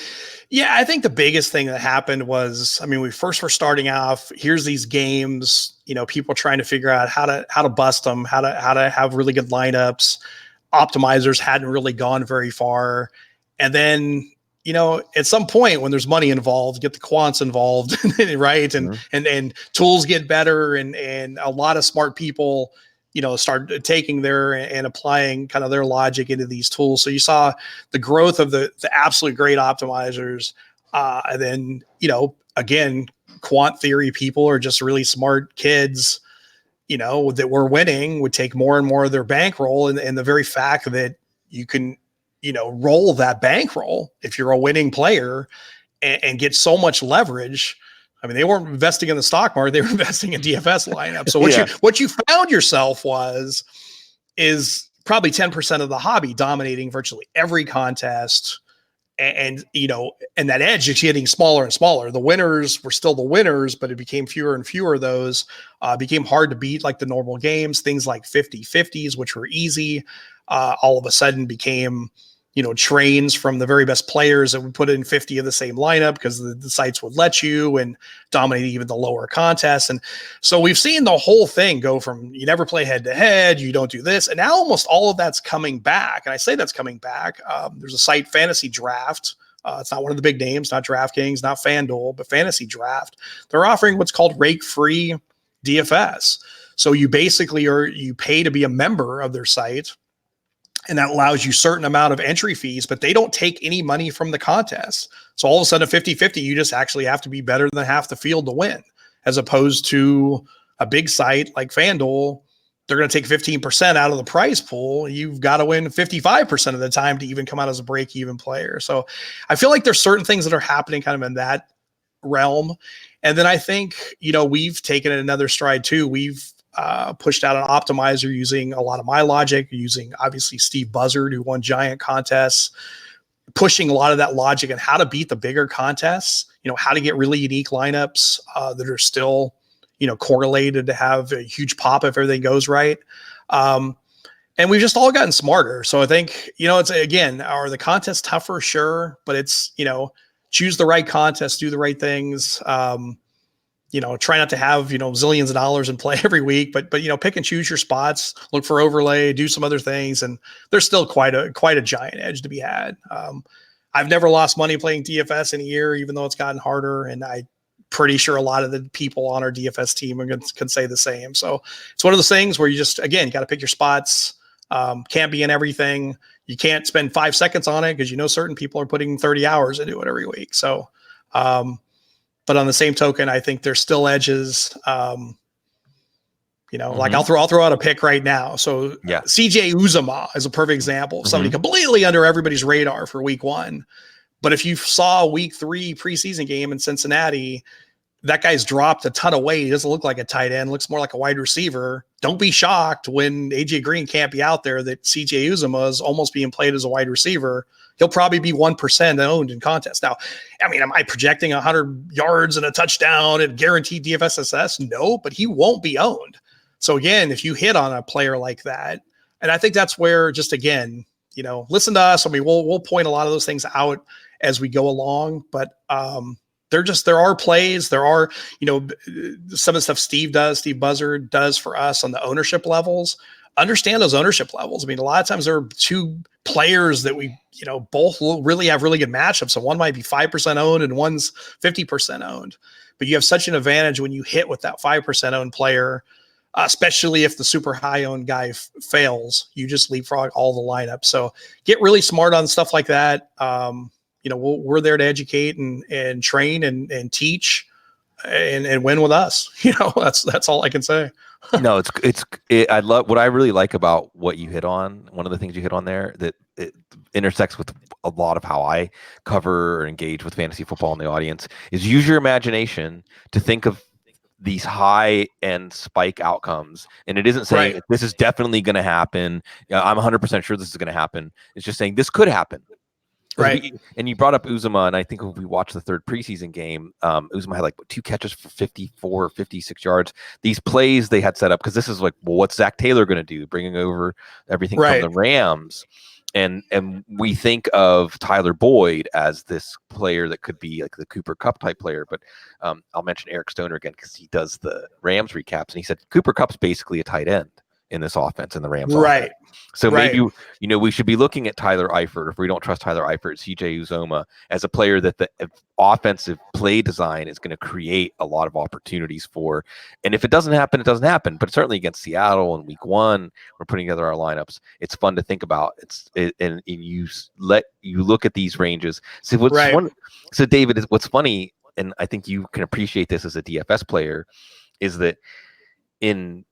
I think the biggest thing that happened was, we first were starting off. Here's these games, people trying to figure out how to bust them, how to have really good lineups. Optimizers hadn't really gone very far. And then, at some point when there's money involved, get the quants involved, right? And tools get better and a lot of smart people, start taking and applying kind of their logic into these tools. So you saw the growth of the absolute great optimizers. And then, again, quant theory people are just really smart kids, that were winning would take more and more of their bankroll. And the very fact that you can, roll that bankroll if you're a winning player and get so much leverage. I mean, they weren't investing in the stock market; they were investing in DFS lineup. So what you found yourself is probably 10% of the hobby dominating virtually every contest. And that edge is getting smaller and smaller. The winners were still the winners, but it became fewer and fewer of those. Became hard to beat, like the normal games. Things like 50-50s, which were easy, all of a sudden became trains from the very best players that would put in 50 of the same lineup because the sites would let you, and dominate even the lower contests. And so we've seen the whole thing go from you never play head to head, you don't do this. And now almost all of that's coming back. And I say that's coming back. There's a site, Fantasy Draft. It's not one of the big names, not DraftKings, not FanDuel, but Fantasy Draft. They're offering what's called rake-free DFS. So you basically you pay to be a member of their site, and that allows you certain amount of entry fees, but they don't take any money from the contest. So all of a sudden, 50-50, you just actually have to be better than half the field to win, as opposed to a big site like FanDuel. They're going to take 15% out of the prize pool. You've got to win 55% of the time to even come out as a break-even player. So I feel like there's certain things that are happening kind of in that realm. And then I think, we've taken it another stride too. We've pushed out an optimizer using a lot of my logic, using obviously Steve Buzzard, who won giant contests, pushing a lot of that logic and how to beat the bigger contests, how to get really unique lineups that are still, correlated to have a huge pop if everything goes right. And we've just all gotten smarter. So I think, it's, again, are the contests tougher? Sure. But it's, choose the right contest, do the right things. Try not to have, zillions of dollars in play every week, but pick and choose your spots, look for overlay, do some other things. And there's still quite a giant edge to be had. I've never lost money playing DFS in a year, even though it's gotten harder. And I'm pretty sure a lot of the people on our DFS team can say the same. So it's one of those things where you just, again, got to pick your spots. Can't be in everything. You can't spend 5 seconds on it because, certain people are putting 30 hours into it every week. So, but on the same token, I think there's still edges. Like I'll throw out a pick right now. So CJ Uzama is a perfect example of somebody completely under everybody's radar for week 1. But if you saw a week 3 preseason game in Cincinnati, that guy's dropped a ton of weight. He doesn't look like a tight end, looks more like a wide receiver. Don't be shocked when AJ Green can't be out there that CJ Uzama is almost being played as a wide receiver. He'll probably be 1% owned in contests. Now, I mean, am I projecting 100 yards and a touchdown and guaranteed DFSSS? No, but he won't be owned. So again, if you hit on a player like that, and I think that's where just, again, listen to us. I mean, we'll point a lot of those things out as we go along, but there are plays, there are, some of the stuff Steve Buzzard does for us on the ownership levels. Understand those ownership levels. I mean, a lot of times there are 2 players that we, both really have really good matchups. So one might be 5% owned and one's 50% owned, but you have such an advantage when you hit with that 5% owned player, especially if the super high owned guy fails, you just leapfrog all the lineups. So get really smart on stuff like that. We're there to educate and train and teach and win with us. That's all I can say. No, I love what I really like about what you hit on. One of the things you hit on there that it intersects with a lot of how I cover or engage with fantasy football in the audience is use your imagination to think of these high end spike outcomes. And it isn't saying this is definitely going to happen. I'm 100% sure this is going to happen. It's just saying this could happen. Right. And you brought up Uzama, and I think if we watched the 3rd preseason game, Uzama had like 2 catches for 54 or 56 yards. These plays they had set up, because this is like, well, what's Zach Taylor going to do, bringing over everything from the Rams? And we think of Tyler Boyd as this player that could be like the Cooper Kupp type player. But I'll mention Eric Stoner again because he does the Rams recaps, and he said Cooper Kupp's basically a tight end. in this offense, in the Rams offense. Right. So Right. maybe, we should be looking at Tyler Eifert. If we don't trust Tyler Eifert, CJ Uzoma as a player that the offensive play design is going to create a lot of opportunities for. And if it doesn't happen, it doesn't happen. But certainly against Seattle in week 1, we're putting together our lineups. It's fun to think about. And you look at these ranges. So So David, what's funny, and I think you can appreciate this as a DFS player, is that in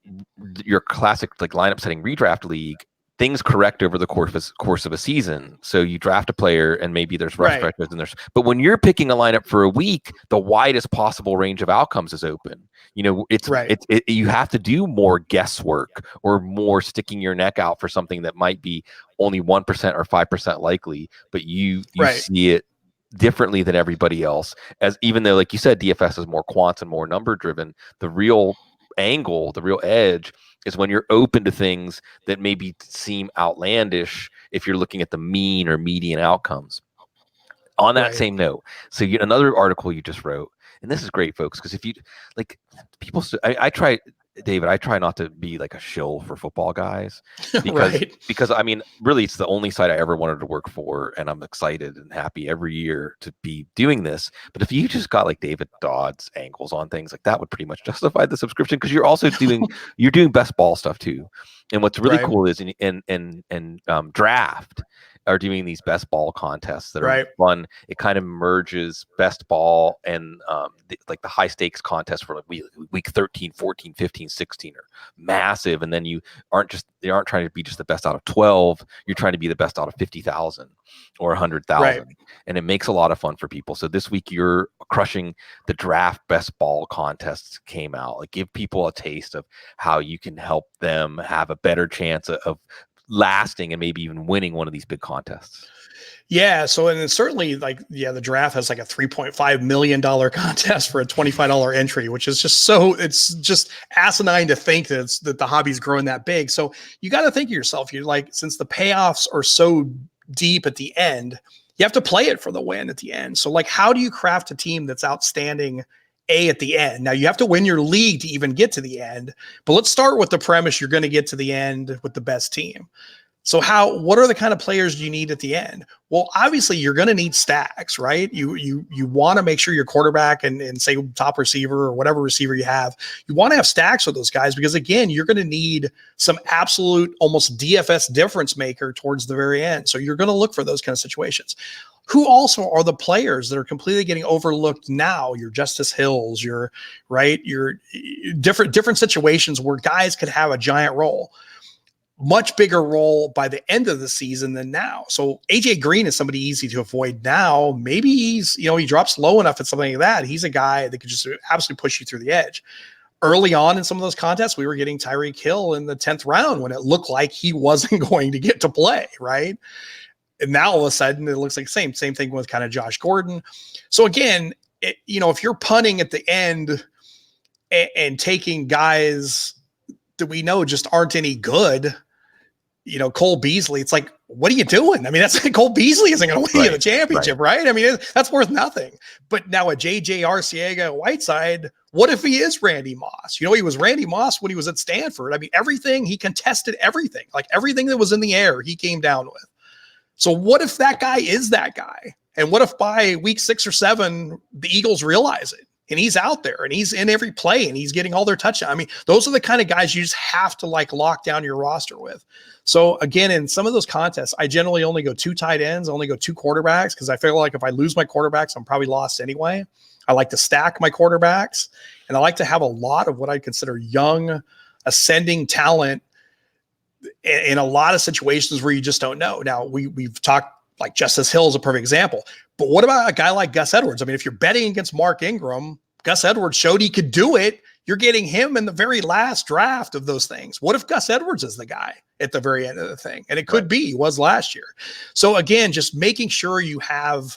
your classic like lineup setting redraft league, things correct over the course of a season. So you draft a player and maybe there's rough stretches but when you're picking a lineup for a week, the widest possible range of outcomes is open. You have to do more guesswork or more sticking your neck out for something that might be only 1% or 5% likely, but you see it differently than everybody else. As even though, like you said, DFS is more quants and more number driven, the real angle, the real edge is when you're open to things that maybe seem outlandish if you're looking at the mean or median outcomes. On that same note, so another article you just wrote, and this is great, folks, because if you like people, I try, David, I try not to be like a shill for football guys because I mean, really, it's the only site I ever wanted to work for, and I'm excited and happy every year to be doing this. But if you just got like David Dodds angles on things, like that would pretty much justify the subscription, because you're also doing best ball stuff too. And what's really cool is in draft are doing these best ball contests that are fun. It kind of merges best ball and like the high stakes contest for like week 13, 14, 15, 16 are massive. And then they aren't trying to be just the best out of 12. You're trying to be the best out of 50,000 or 100,000. And it makes a lot of fun for people. So this week you're crushing the draft best ball contests came out. Like, give people a taste of how you can help them have a better chance of lasting and maybe even winning one of these big contests. Yeah. So, and it's certainly the draft has like a $3.5 million contest for a $25 entry, which is just it's just asinine to think that the hobby's growing that big. So you got to think of yourself, since the payoffs are so deep at the end, you have to play it for the win at the end. So how do you craft a team that's outstanding at the end? Now you have to win your league to even get to the end, but let's start with the premise you're going to get to the end with the best team. So what are the kind of players you need at the end? Well, obviously you're going to need stacks, right? You want to make sure your quarterback and say top receiver or whatever receiver you have, you want to have stacks with those guys, because again, you're going to need some absolute almost DFS difference maker towards the very end. So you're going to look for those kind of situations. Who also are the players that are completely getting overlooked now? Your Justice Hills, your different situations where guys could have a giant role, much bigger role by the end of the season than now. So AJ Green is somebody easy to avoid now. Maybe he drops low enough at something like that. He's a guy that could just absolutely push you through the edge. Early on in some of those contests, we were getting Tyreek Hill in the 10th round when it looked like he wasn't going to get to play, right? And now all of a sudden it looks like same thing with kind of Josh Gordon. So again, if you're punting at the end and taking guys that we know just aren't any good, Cole Beasley, it's like, what are you doing? I mean, that's Cole Beasley isn't going to win you the championship, right? I mean, that's worth nothing. But now a JJ Arcega-Whiteside, what if he is Randy Moss? He was Randy Moss when he was at Stanford. I mean, he contested everything, like everything that was in the air, he came down with. So what if that guy is that guy? And what if by week 6 or 7, the Eagles realize it and he's out there and he's in every play and he's getting all their touchdowns? I mean, those are the kind of guys you just have to lock down your roster with. So again, in some of those contests, I generally only go 2 tight ends, only go 2 quarterbacks, because I feel like if I lose my quarterbacks, I'm probably lost anyway. I like to stack my quarterbacks, and I like to have a lot of what I consider young, ascending talent in a lot of situations where you just don't know. Now we've talked, like Justice Hill is a perfect example, but what about a guy like Gus Edwards? I mean, if you're betting against Mark Ingram, Gus Edwards showed he could do it. You're getting him in the very last draft of those things. What if Gus Edwards is the guy at the very end of the thing? And it could be, he was last year. So again, just making sure you have,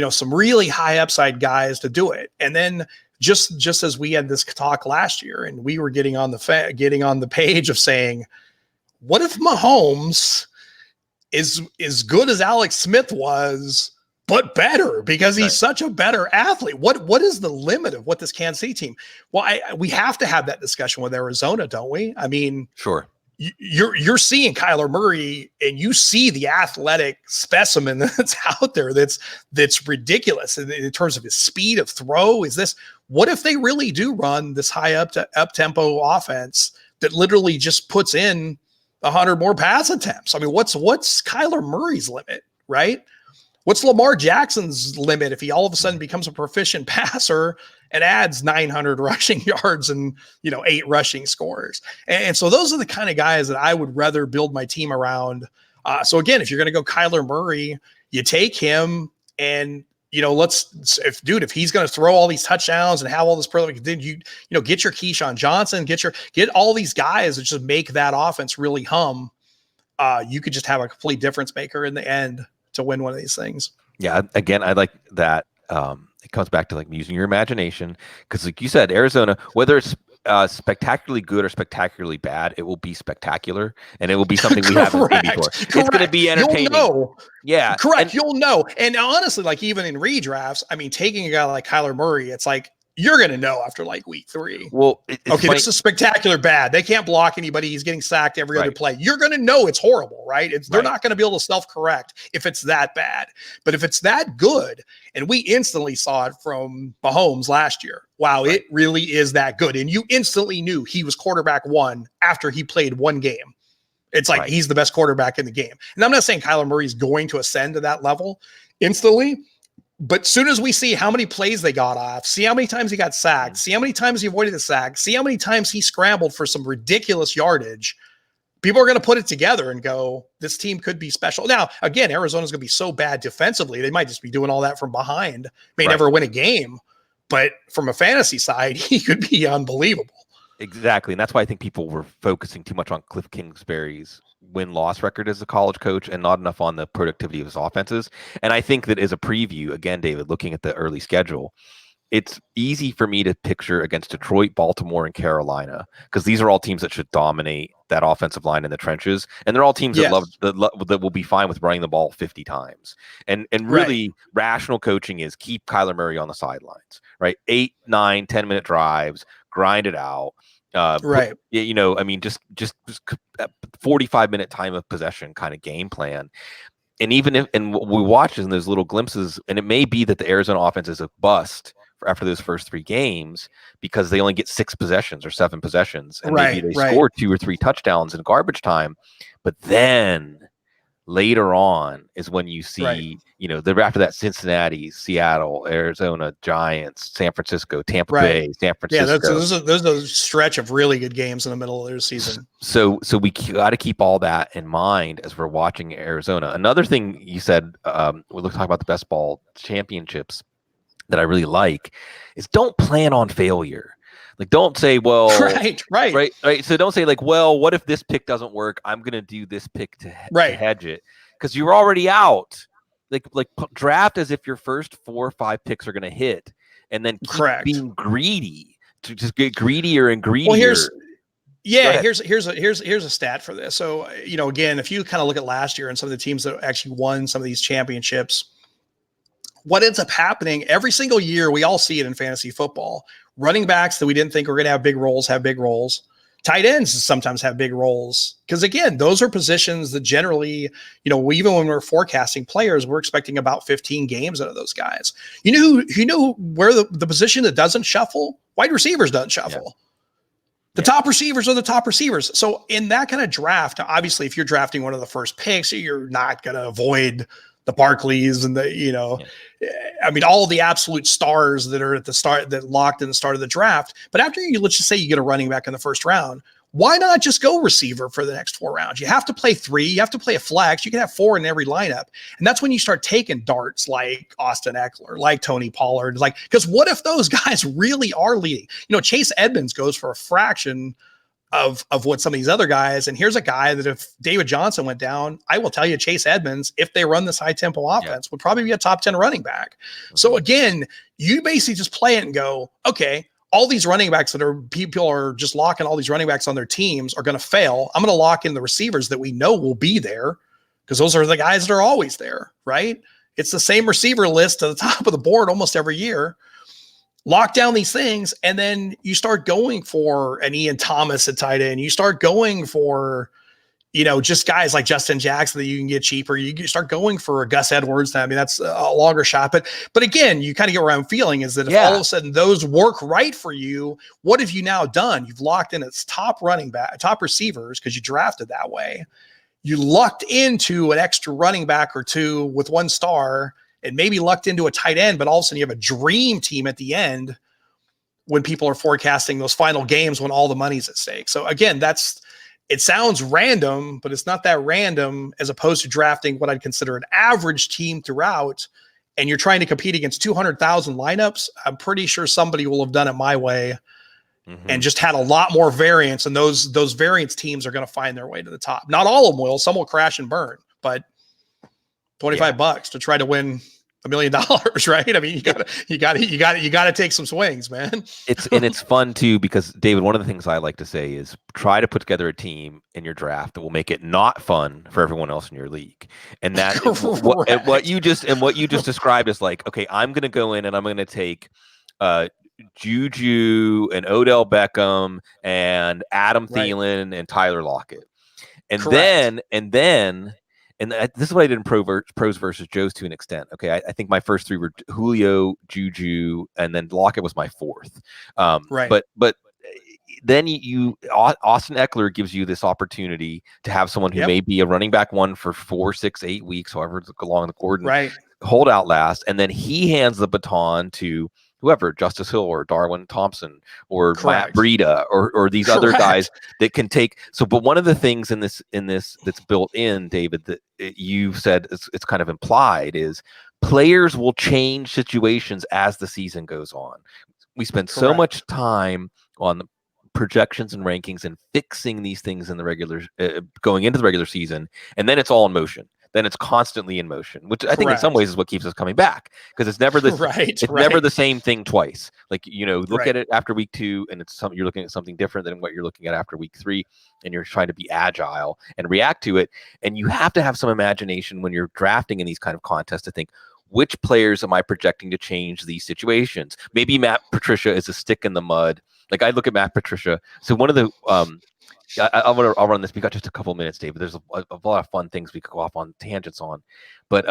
some really high upside guys to do it. And then just as we had this talk last year and we were getting on the page of saying, what if Mahomes is as good as Alex Smith was, but better, because he's such a better athlete? What is the limit of what this Kansas City team? Well, we have to have that discussion with Arizona, don't we? I mean, sure. you're seeing Kyler Murray, and you see the athletic specimen that's out there. That's ridiculous in terms of his speed of throw. What if they really do run this high up tempo offense that literally just puts in 100 more pass attempts? I mean, what's Kyler Murray's limit, right? What's Lamar Jackson's limit if he all of a sudden becomes a proficient passer and adds 900 rushing yards and 8 rushing scores? And so those are the kind of guys that I would rather build my team around. So again, if you're going to go Kyler Murray, you take him, and if he's going to throw all these touchdowns and have all this, then get your Keyshawn Johnson, get all these guys that just make that offense really hum. You could just have a complete difference maker in the end to win one of these things. Yeah. Again, I like that. It comes back to like using your imagination, because like you said, Arizona, whether it's spectacularly good or spectacularly bad, it will be spectacular, and it will be something we haven't seen before. It's going to be entertaining. You'll know. Yeah. Correct. You'll know. And honestly, like even in redrafts, I mean, taking a guy like Kyler Murray, it's like, you're going to know after like week 3. Well, this is spectacular bad. They can't block anybody. He's getting sacked every other play. You're going to know it's horrible, right? They're not going to be able to self-correct if it's that bad. But if it's that good, and we instantly saw it from Mahomes last year, wow, it really is that good. And you instantly knew he was quarterback 1 after he played 1 game. It's like he's the best quarterback in the game. And I'm not saying Kyler Murray's going to ascend to that level instantly, but soon as we see how many plays they got off, see how many times he got sacked, see how many times he avoided the sack, see how many times he scrambled for some ridiculous yardage, people are going to put it together and go, this team could be special. Now, again, Arizona's going to be so bad defensively, they might just be doing all that from behind, may never win a game, but from a fantasy side, he could be unbelievable. Exactly. And that's why I think people were focusing too much on Cliff Kingsbury's win-loss record as a college coach and not enough on the productivity of his offenses. And I think that as a preview, again, David, looking at the early schedule, it's easy for me to picture against Detroit, Baltimore, and Carolina, because these are all teams that should dominate that offensive line in the trenches. And they're all teams that will be fine with running the ball 50 times. And really rational coaching is keep Kyler Murray on the sidelines, right? 8, 9, 10-minute drives, grind it out. I mean, just 45-minute time of possession kind of game plan. And even if, and we watch in those little glimpses, and it may be that the Arizona offense is a bust after those first 3 games because they only get 6 possessions or 7 possessions, and maybe they score 2 or 3 touchdowns in garbage time. But then later on is when you see, after that, Cincinnati, Seattle, Arizona, Giants, San Francisco, Tampa Bay, San Francisco. Yeah, there's a stretch of really good games in the middle of their season. So we got to keep all that in mind as we're watching Arizona. Another thing you said, we'll talk about the best ball championships that I really like, is don't plan on failure. Like, don't say, well, right. So don't say like, well, what if this pick doesn't work? I'm going to do this pick to hedge it, because you're already out. Like draft as if your first 4 or 5 picks are going to hit, and then keep being greedy to just get greedier and greedier. Well, here's a stat for this. So, again, if you kind of look at last year and some of the teams that actually won some of these championships, what ends up happening every single year, we all see it in fantasy football. Running backs that we didn't think were going to have big roles. Tight ends sometimes have big roles, because again, those are positions that generally, even when we're forecasting players, we're expecting about 15 games out of those guys. You know where the position that doesn't shuffle? Wide receivers doesn't shuffle. Yeah. The top receivers are the top receivers. So in that kind of draft, obviously, if you're drafting one of the first picks, you're not going to avoid the Barkleys and I mean, all the absolute stars that are at the start, that locked in the start of the draft. But after let's just say you get a running back in the first round, why not just go receiver for the next 4 rounds? You have to play 3, you have to play a flex. You can have 4 in every lineup. And that's when you start taking darts like Austin Eckler, like Tony Pollard, because what if those guys really are leading? Chase Edmonds goes for a fraction of what some of these other guys. And here's a guy that if David Johnson went down, I will tell you, Chase Edmonds, if they run this high tempo offense, would probably be a top 10 running back. Mm-hmm. So again, you basically just play it and go, okay, all these running backs people are just locking all these running backs on their teams are going to fail. I'm going to lock in the receivers that we know will be there, because those are the guys that are always there, right? It's the same receiver list to the top of the board almost every year. lock down these things, and then you start going for an Ian Thomas at tight end. You start going for, just guys like Justin Jackson that you can get cheaper. You start going for a Gus Edwards. I mean, that's a longer shot. But again, you kind of get where I'm feeling is that if all of a sudden those work right for you, what have you now done? You've locked in its top running back, top receivers, because you drafted that way. You lucked into an extra running back or two with 1 star, and maybe lucked into a tight end, but all of a sudden you have a dream team at the end when people are forecasting those final games when all the money's at stake. So again, it sounds random, but it's not that random as opposed to drafting what I'd consider an average team throughout, and you're trying to compete against 200,000 lineups. I'm pretty sure somebody will have done it my way and just had a lot more variance, and those variance teams are going to find their way to the top. Not all of them will. Some will crash and burn, but $25 to try to win $1 million, right? I mean, you got to take some swings, man. It's fun too, because David, one of the things I like to say is try to put together a team in your draft that will make it not fun for everyone else in your league. And that what you just described is like, okay, I'm going to go in and I'm going to take Juju and Odell Beckham and Adam Thielen and Tyler Lockett. And then this is what I did in pros versus Joe's to an extent. Okay, I think my first 3 were Julio, Juju, and then Lockett was my 4th. But then Austin Eckler gives you this opportunity to have someone who may be a running back 1 for 4, 6, 8 weeks, however long the Gordon holdout lasts, and then he hands the baton to whoever, Justice Hill or Darwin Thompson or Matt Breida or these other guys that can take. So, but one of the things in this that's built in, David, that you said it's kind of implied is players will change situations as the season goes on. We spend so much time on the projections and rankings and fixing these things in the regular going into the regular season, and then it's all in motion. Then it's constantly in motion, which I think in some ways is what keeps us coming back, because it's never never the same thing twice. Like, look at it after week 2 and you're looking at something different than what you're looking at after week 3, and you're trying to be agile and react to it. And you have to have some imagination when you're drafting in these kind of contests to think, which players am I projecting to change these situations? Maybe Matt Patricia is a stick in the mud. Like, I look at Matt Patricia. So one of the I'll run this. We got just a couple minutes, David. There's a lot of fun things we could go off on tangents on, but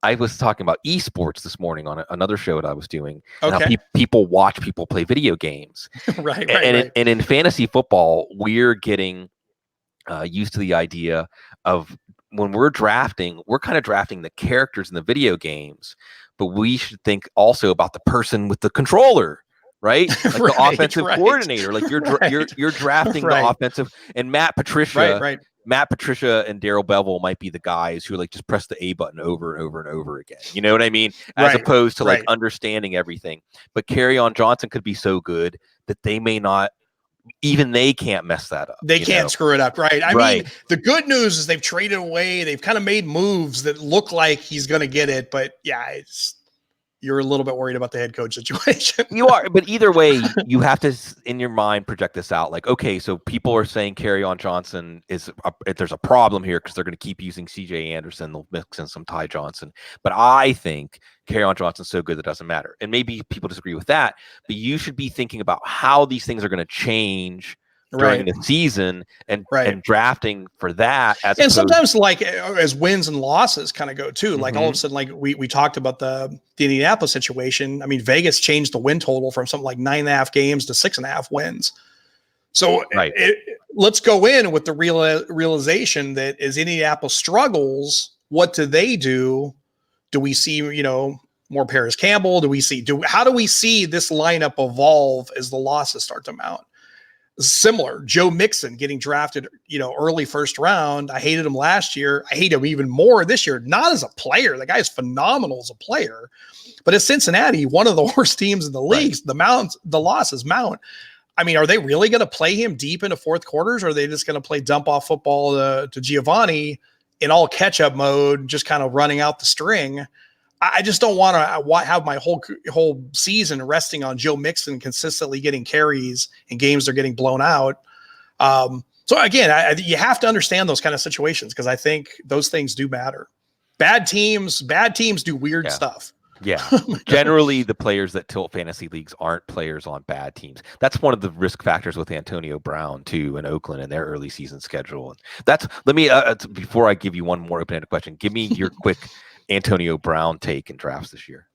I was talking about esports this morning on another show that I was doing. And how people watch people play video games, and in fantasy football, we're getting used to the idea of when we're drafting, we're kind of drafting the characters in the video games, but we should think also about the person with the controller. Right, like the offensive coordinator, like you're drafting the offensive, and Matt Patricia, Matt Patricia and Darrell Bevel might be the guys who like just press the A button over and over and over again. You know what I mean? As opposed to like understanding everything. But Kerryon Johnson could be so good that they may not. Even they can't mess that up. They can't screw it up, right? I mean, the good news is they've traded away. They've kind of made moves that look like he's going to get it, but you're a little bit worried about the head coach situation. You are, but either way, you have to, in your mind, project this out. Like, okay, so people are saying Kerryon Johnson there's a problem here because they're going to keep using C.J. Anderson. They'll mix in some Ty Johnson. But I think Kerryon Johnson's so good that it doesn't matter. And maybe people disagree with that, but you should be thinking about how these things are going to change during the season and drafting for that. And sometimes like as wins and losses kind of go too, like all of a sudden, like we talked about the Indianapolis situation. I mean, Vegas changed the win total from something like 9.5 games to 6.5 wins. So let's go in with the realization that as Indianapolis struggles, what do they do? Do we see, more Paris Campbell? How do we see this lineup evolve as the losses start to mount? Similar, Joe Mixon getting drafted, early first round. I hated him last year. I hate him even more this year. Not as a player. The guy is phenomenal as a player. But at Cincinnati, one of the worst teams in the league, the losses mount. I mean, are they really going to play him deep into fourth quarters, or are they just going to play dump off football to Giovanni in all catch-up mode, just kind of running out the string? I just don't want to have my whole season resting on Joe Mixon consistently getting carries in games they're getting blown out. So again, you have to understand those kind of situations, because I think those things do matter. Bad teams do weird stuff. Yeah. Generally, the players that tilt fantasy leagues aren't players on bad teams. That's one of the risk factors with Antonio Brown, too, in Oakland and their early season schedule. And let me, before I give you one more open ended question, give me your quick Antonio Brown take in drafts this year.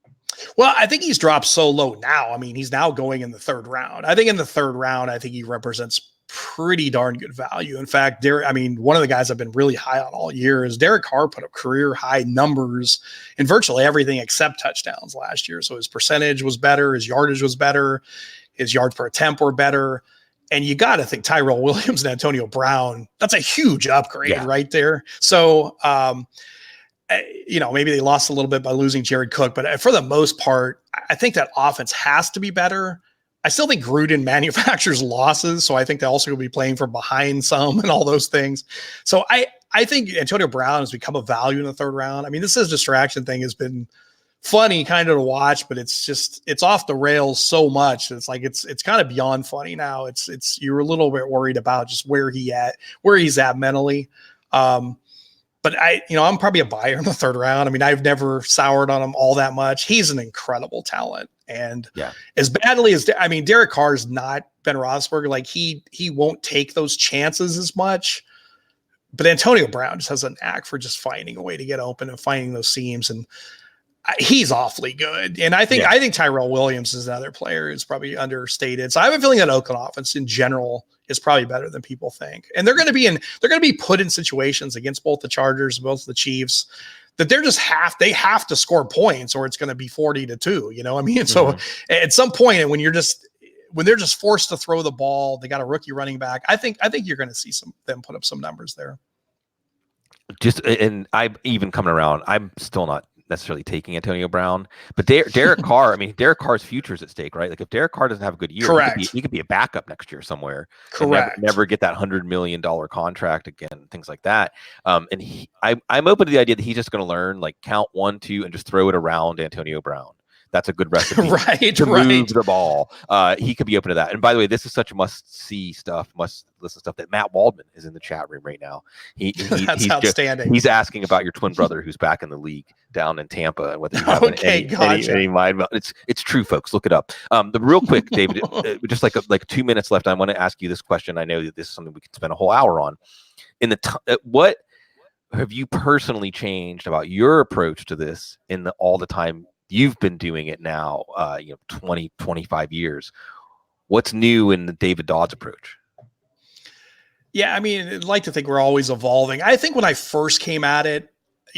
Well, I think he's dropped so low now. I mean, he's now going in the third round. I think in the third round, I think he represents pretty darn good value. In fact, one of the guys I've been really high on all year is Derek Carr put up career high numbers in virtually everything except touchdowns last year. So his percentage was better, his yardage was better, his yards per attempt were better. And you got to think Tyrell Williams and Antonio Brown, that's a huge upgrade right there. So, maybe they lost a little bit by losing Jared Cook, but for the most part, I think that offense has to be better. I still think Gruden manufactures losses, so I think they also will be playing from behind some and all those things. So I think Antonio Brown has become a value in the third round. I mean, this distraction thing has been funny kind of to watch, but it's off the rails so much. It's like it's kind of beyond funny now. It's you're a little bit worried about just where he's at mentally. But I'm probably a buyer in the third round. I mean, I've never soured on him all that much. He's an incredible talent. And as badly as, Derek Carr's not Ben Roethlisberger. Like he won't take those chances as much. But Antonio Brown just has a knack for just finding a way to get open and finding those seams. And he's awfully good. And I think Tyrell Williams is another player who's probably understated. So I have a feeling that Oakland offense in general is probably better than people think. And they're going to be put in situations against both the Chargers, both the Chiefs, that they have to score points or it's going to be 40-2, So at some point, and when they're just forced to throw the ball, they got a rookie running back. I think you're going to see them put up some numbers there. And I'm even coming around. I'm still not necessarily taking Antonio Brown, but Derek Carr, Derek Carr's future is at stake, right? Like if Derek Carr doesn't have a good year, he could be a backup next year somewhere. Correct. Never get that $100 million contract again, things like that. And I'm open to the idea that he's just going to learn, like count 1, 2, and just throw it around Antonio Brown. That's a good recipe to move the ball. He could be open to that. And by the way, this is such must-see stuff, must-listen stuff that Matt Waldman is in the chat room right now. That's outstanding. He's asking about your twin brother who's back in the league down in Tampa and whether you have any mind. It's true, folks. Look it up. The real quick, David, just like 2 minutes left. I want to ask you this question. I know that this is something we can spend a whole hour on. What have you personally changed about your approach to this in all the time you've been doing it now, 20, 25 years? What's new in the David Dodds approach? Yeah, I'd like to think we're always evolving. I think when I first came at it,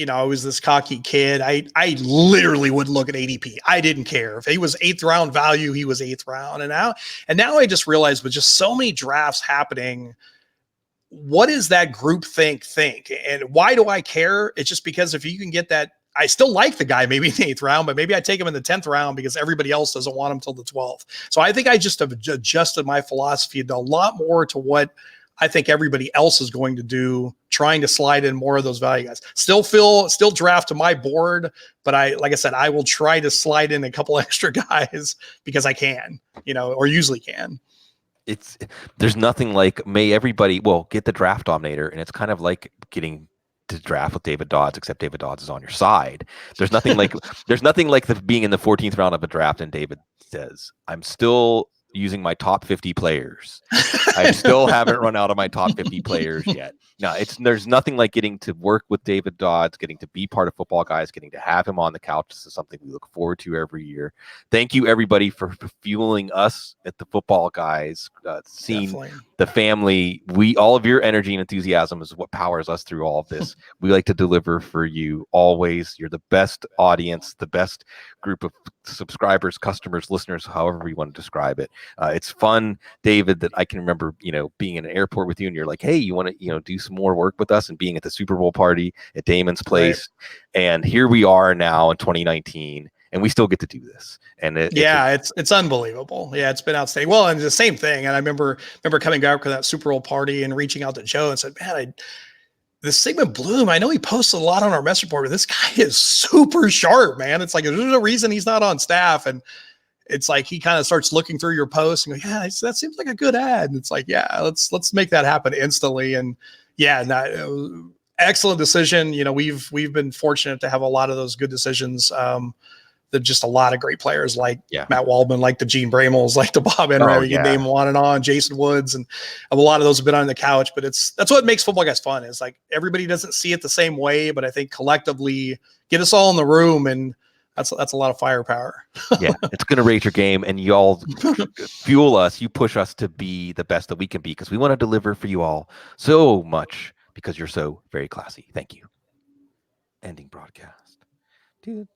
I was this cocky kid. I literally would look at ADP. I didn't care. If he was 8th round value, he was 8th round. And now I just realized with just so many drafts happening, what is that group think? And why do I care? It's just because if you can get that, I still like the guy maybe in the 8th round, but maybe I take him in the 10th round because everybody else doesn't want him till the 12th. So I think I just have adjusted my philosophy a lot more to what I think everybody else is going to do, trying to slide in more of those value guys. Still draft to my board, but like I said, I will try to slide in a couple extra guys because I can, or usually can. There's nothing like get the draft dominator, and it's kind of like getting to draft with David Dodds, except David Dodds is on your side. There's nothing like being in the 14th round of a draft and David says, I'm still using my top 50 players. I still haven't run out of my top 50 players yet. No, there's nothing like getting to work with David Dodds, getting to be part of Football Guys, getting to have him on the couch. This is something we look forward to every year. Thank you, everybody, for fueling us at the Football Guys, seeing Definitely. The family. All of your energy and enthusiasm is what powers us through all of this. We like to deliver for you always. You're the best audience, the best group of subscribers, customers, listeners, however we want to describe it. It's fun, David, that I can remember, being in an airport with you and you're like, hey, you want to, do some more work with us, and being at the Super Bowl party at Damon's place. Right. And here we are now in 2019 and we still get to do this. And it's unbelievable. Yeah, it's been outstanding. Well, and the same thing. And I remember coming back from that Super Bowl party and reaching out to Joe and said, man, the Sigmund Bloom, I know he posts a lot on our message board, but this guy is super sharp, man. It's like, there's a reason he's not on staff. And it's like, he kind of starts looking through your posts and go, yeah, that seems like a good ad. And it's like, yeah, let's make that happen instantly. And excellent decision. We've been fortunate to have a lot of those good decisions just a lot of great players like Yeah. Matt Waldman, like the Gene Bramels, like the Bob Enright, you can name them on and on, Jason Woods, and a lot of those have been on the couch. But that's what makes football guys fun. Is like everybody doesn't see it the same way, but I think collectively get us all in the room, and that's a lot of firepower. Yeah, it's going to raise your game, and y'all fuel us. You push us to be the best that we can be, because we want to deliver for you all so much, because you're so very classy. Thank you. Ending broadcast. Dude.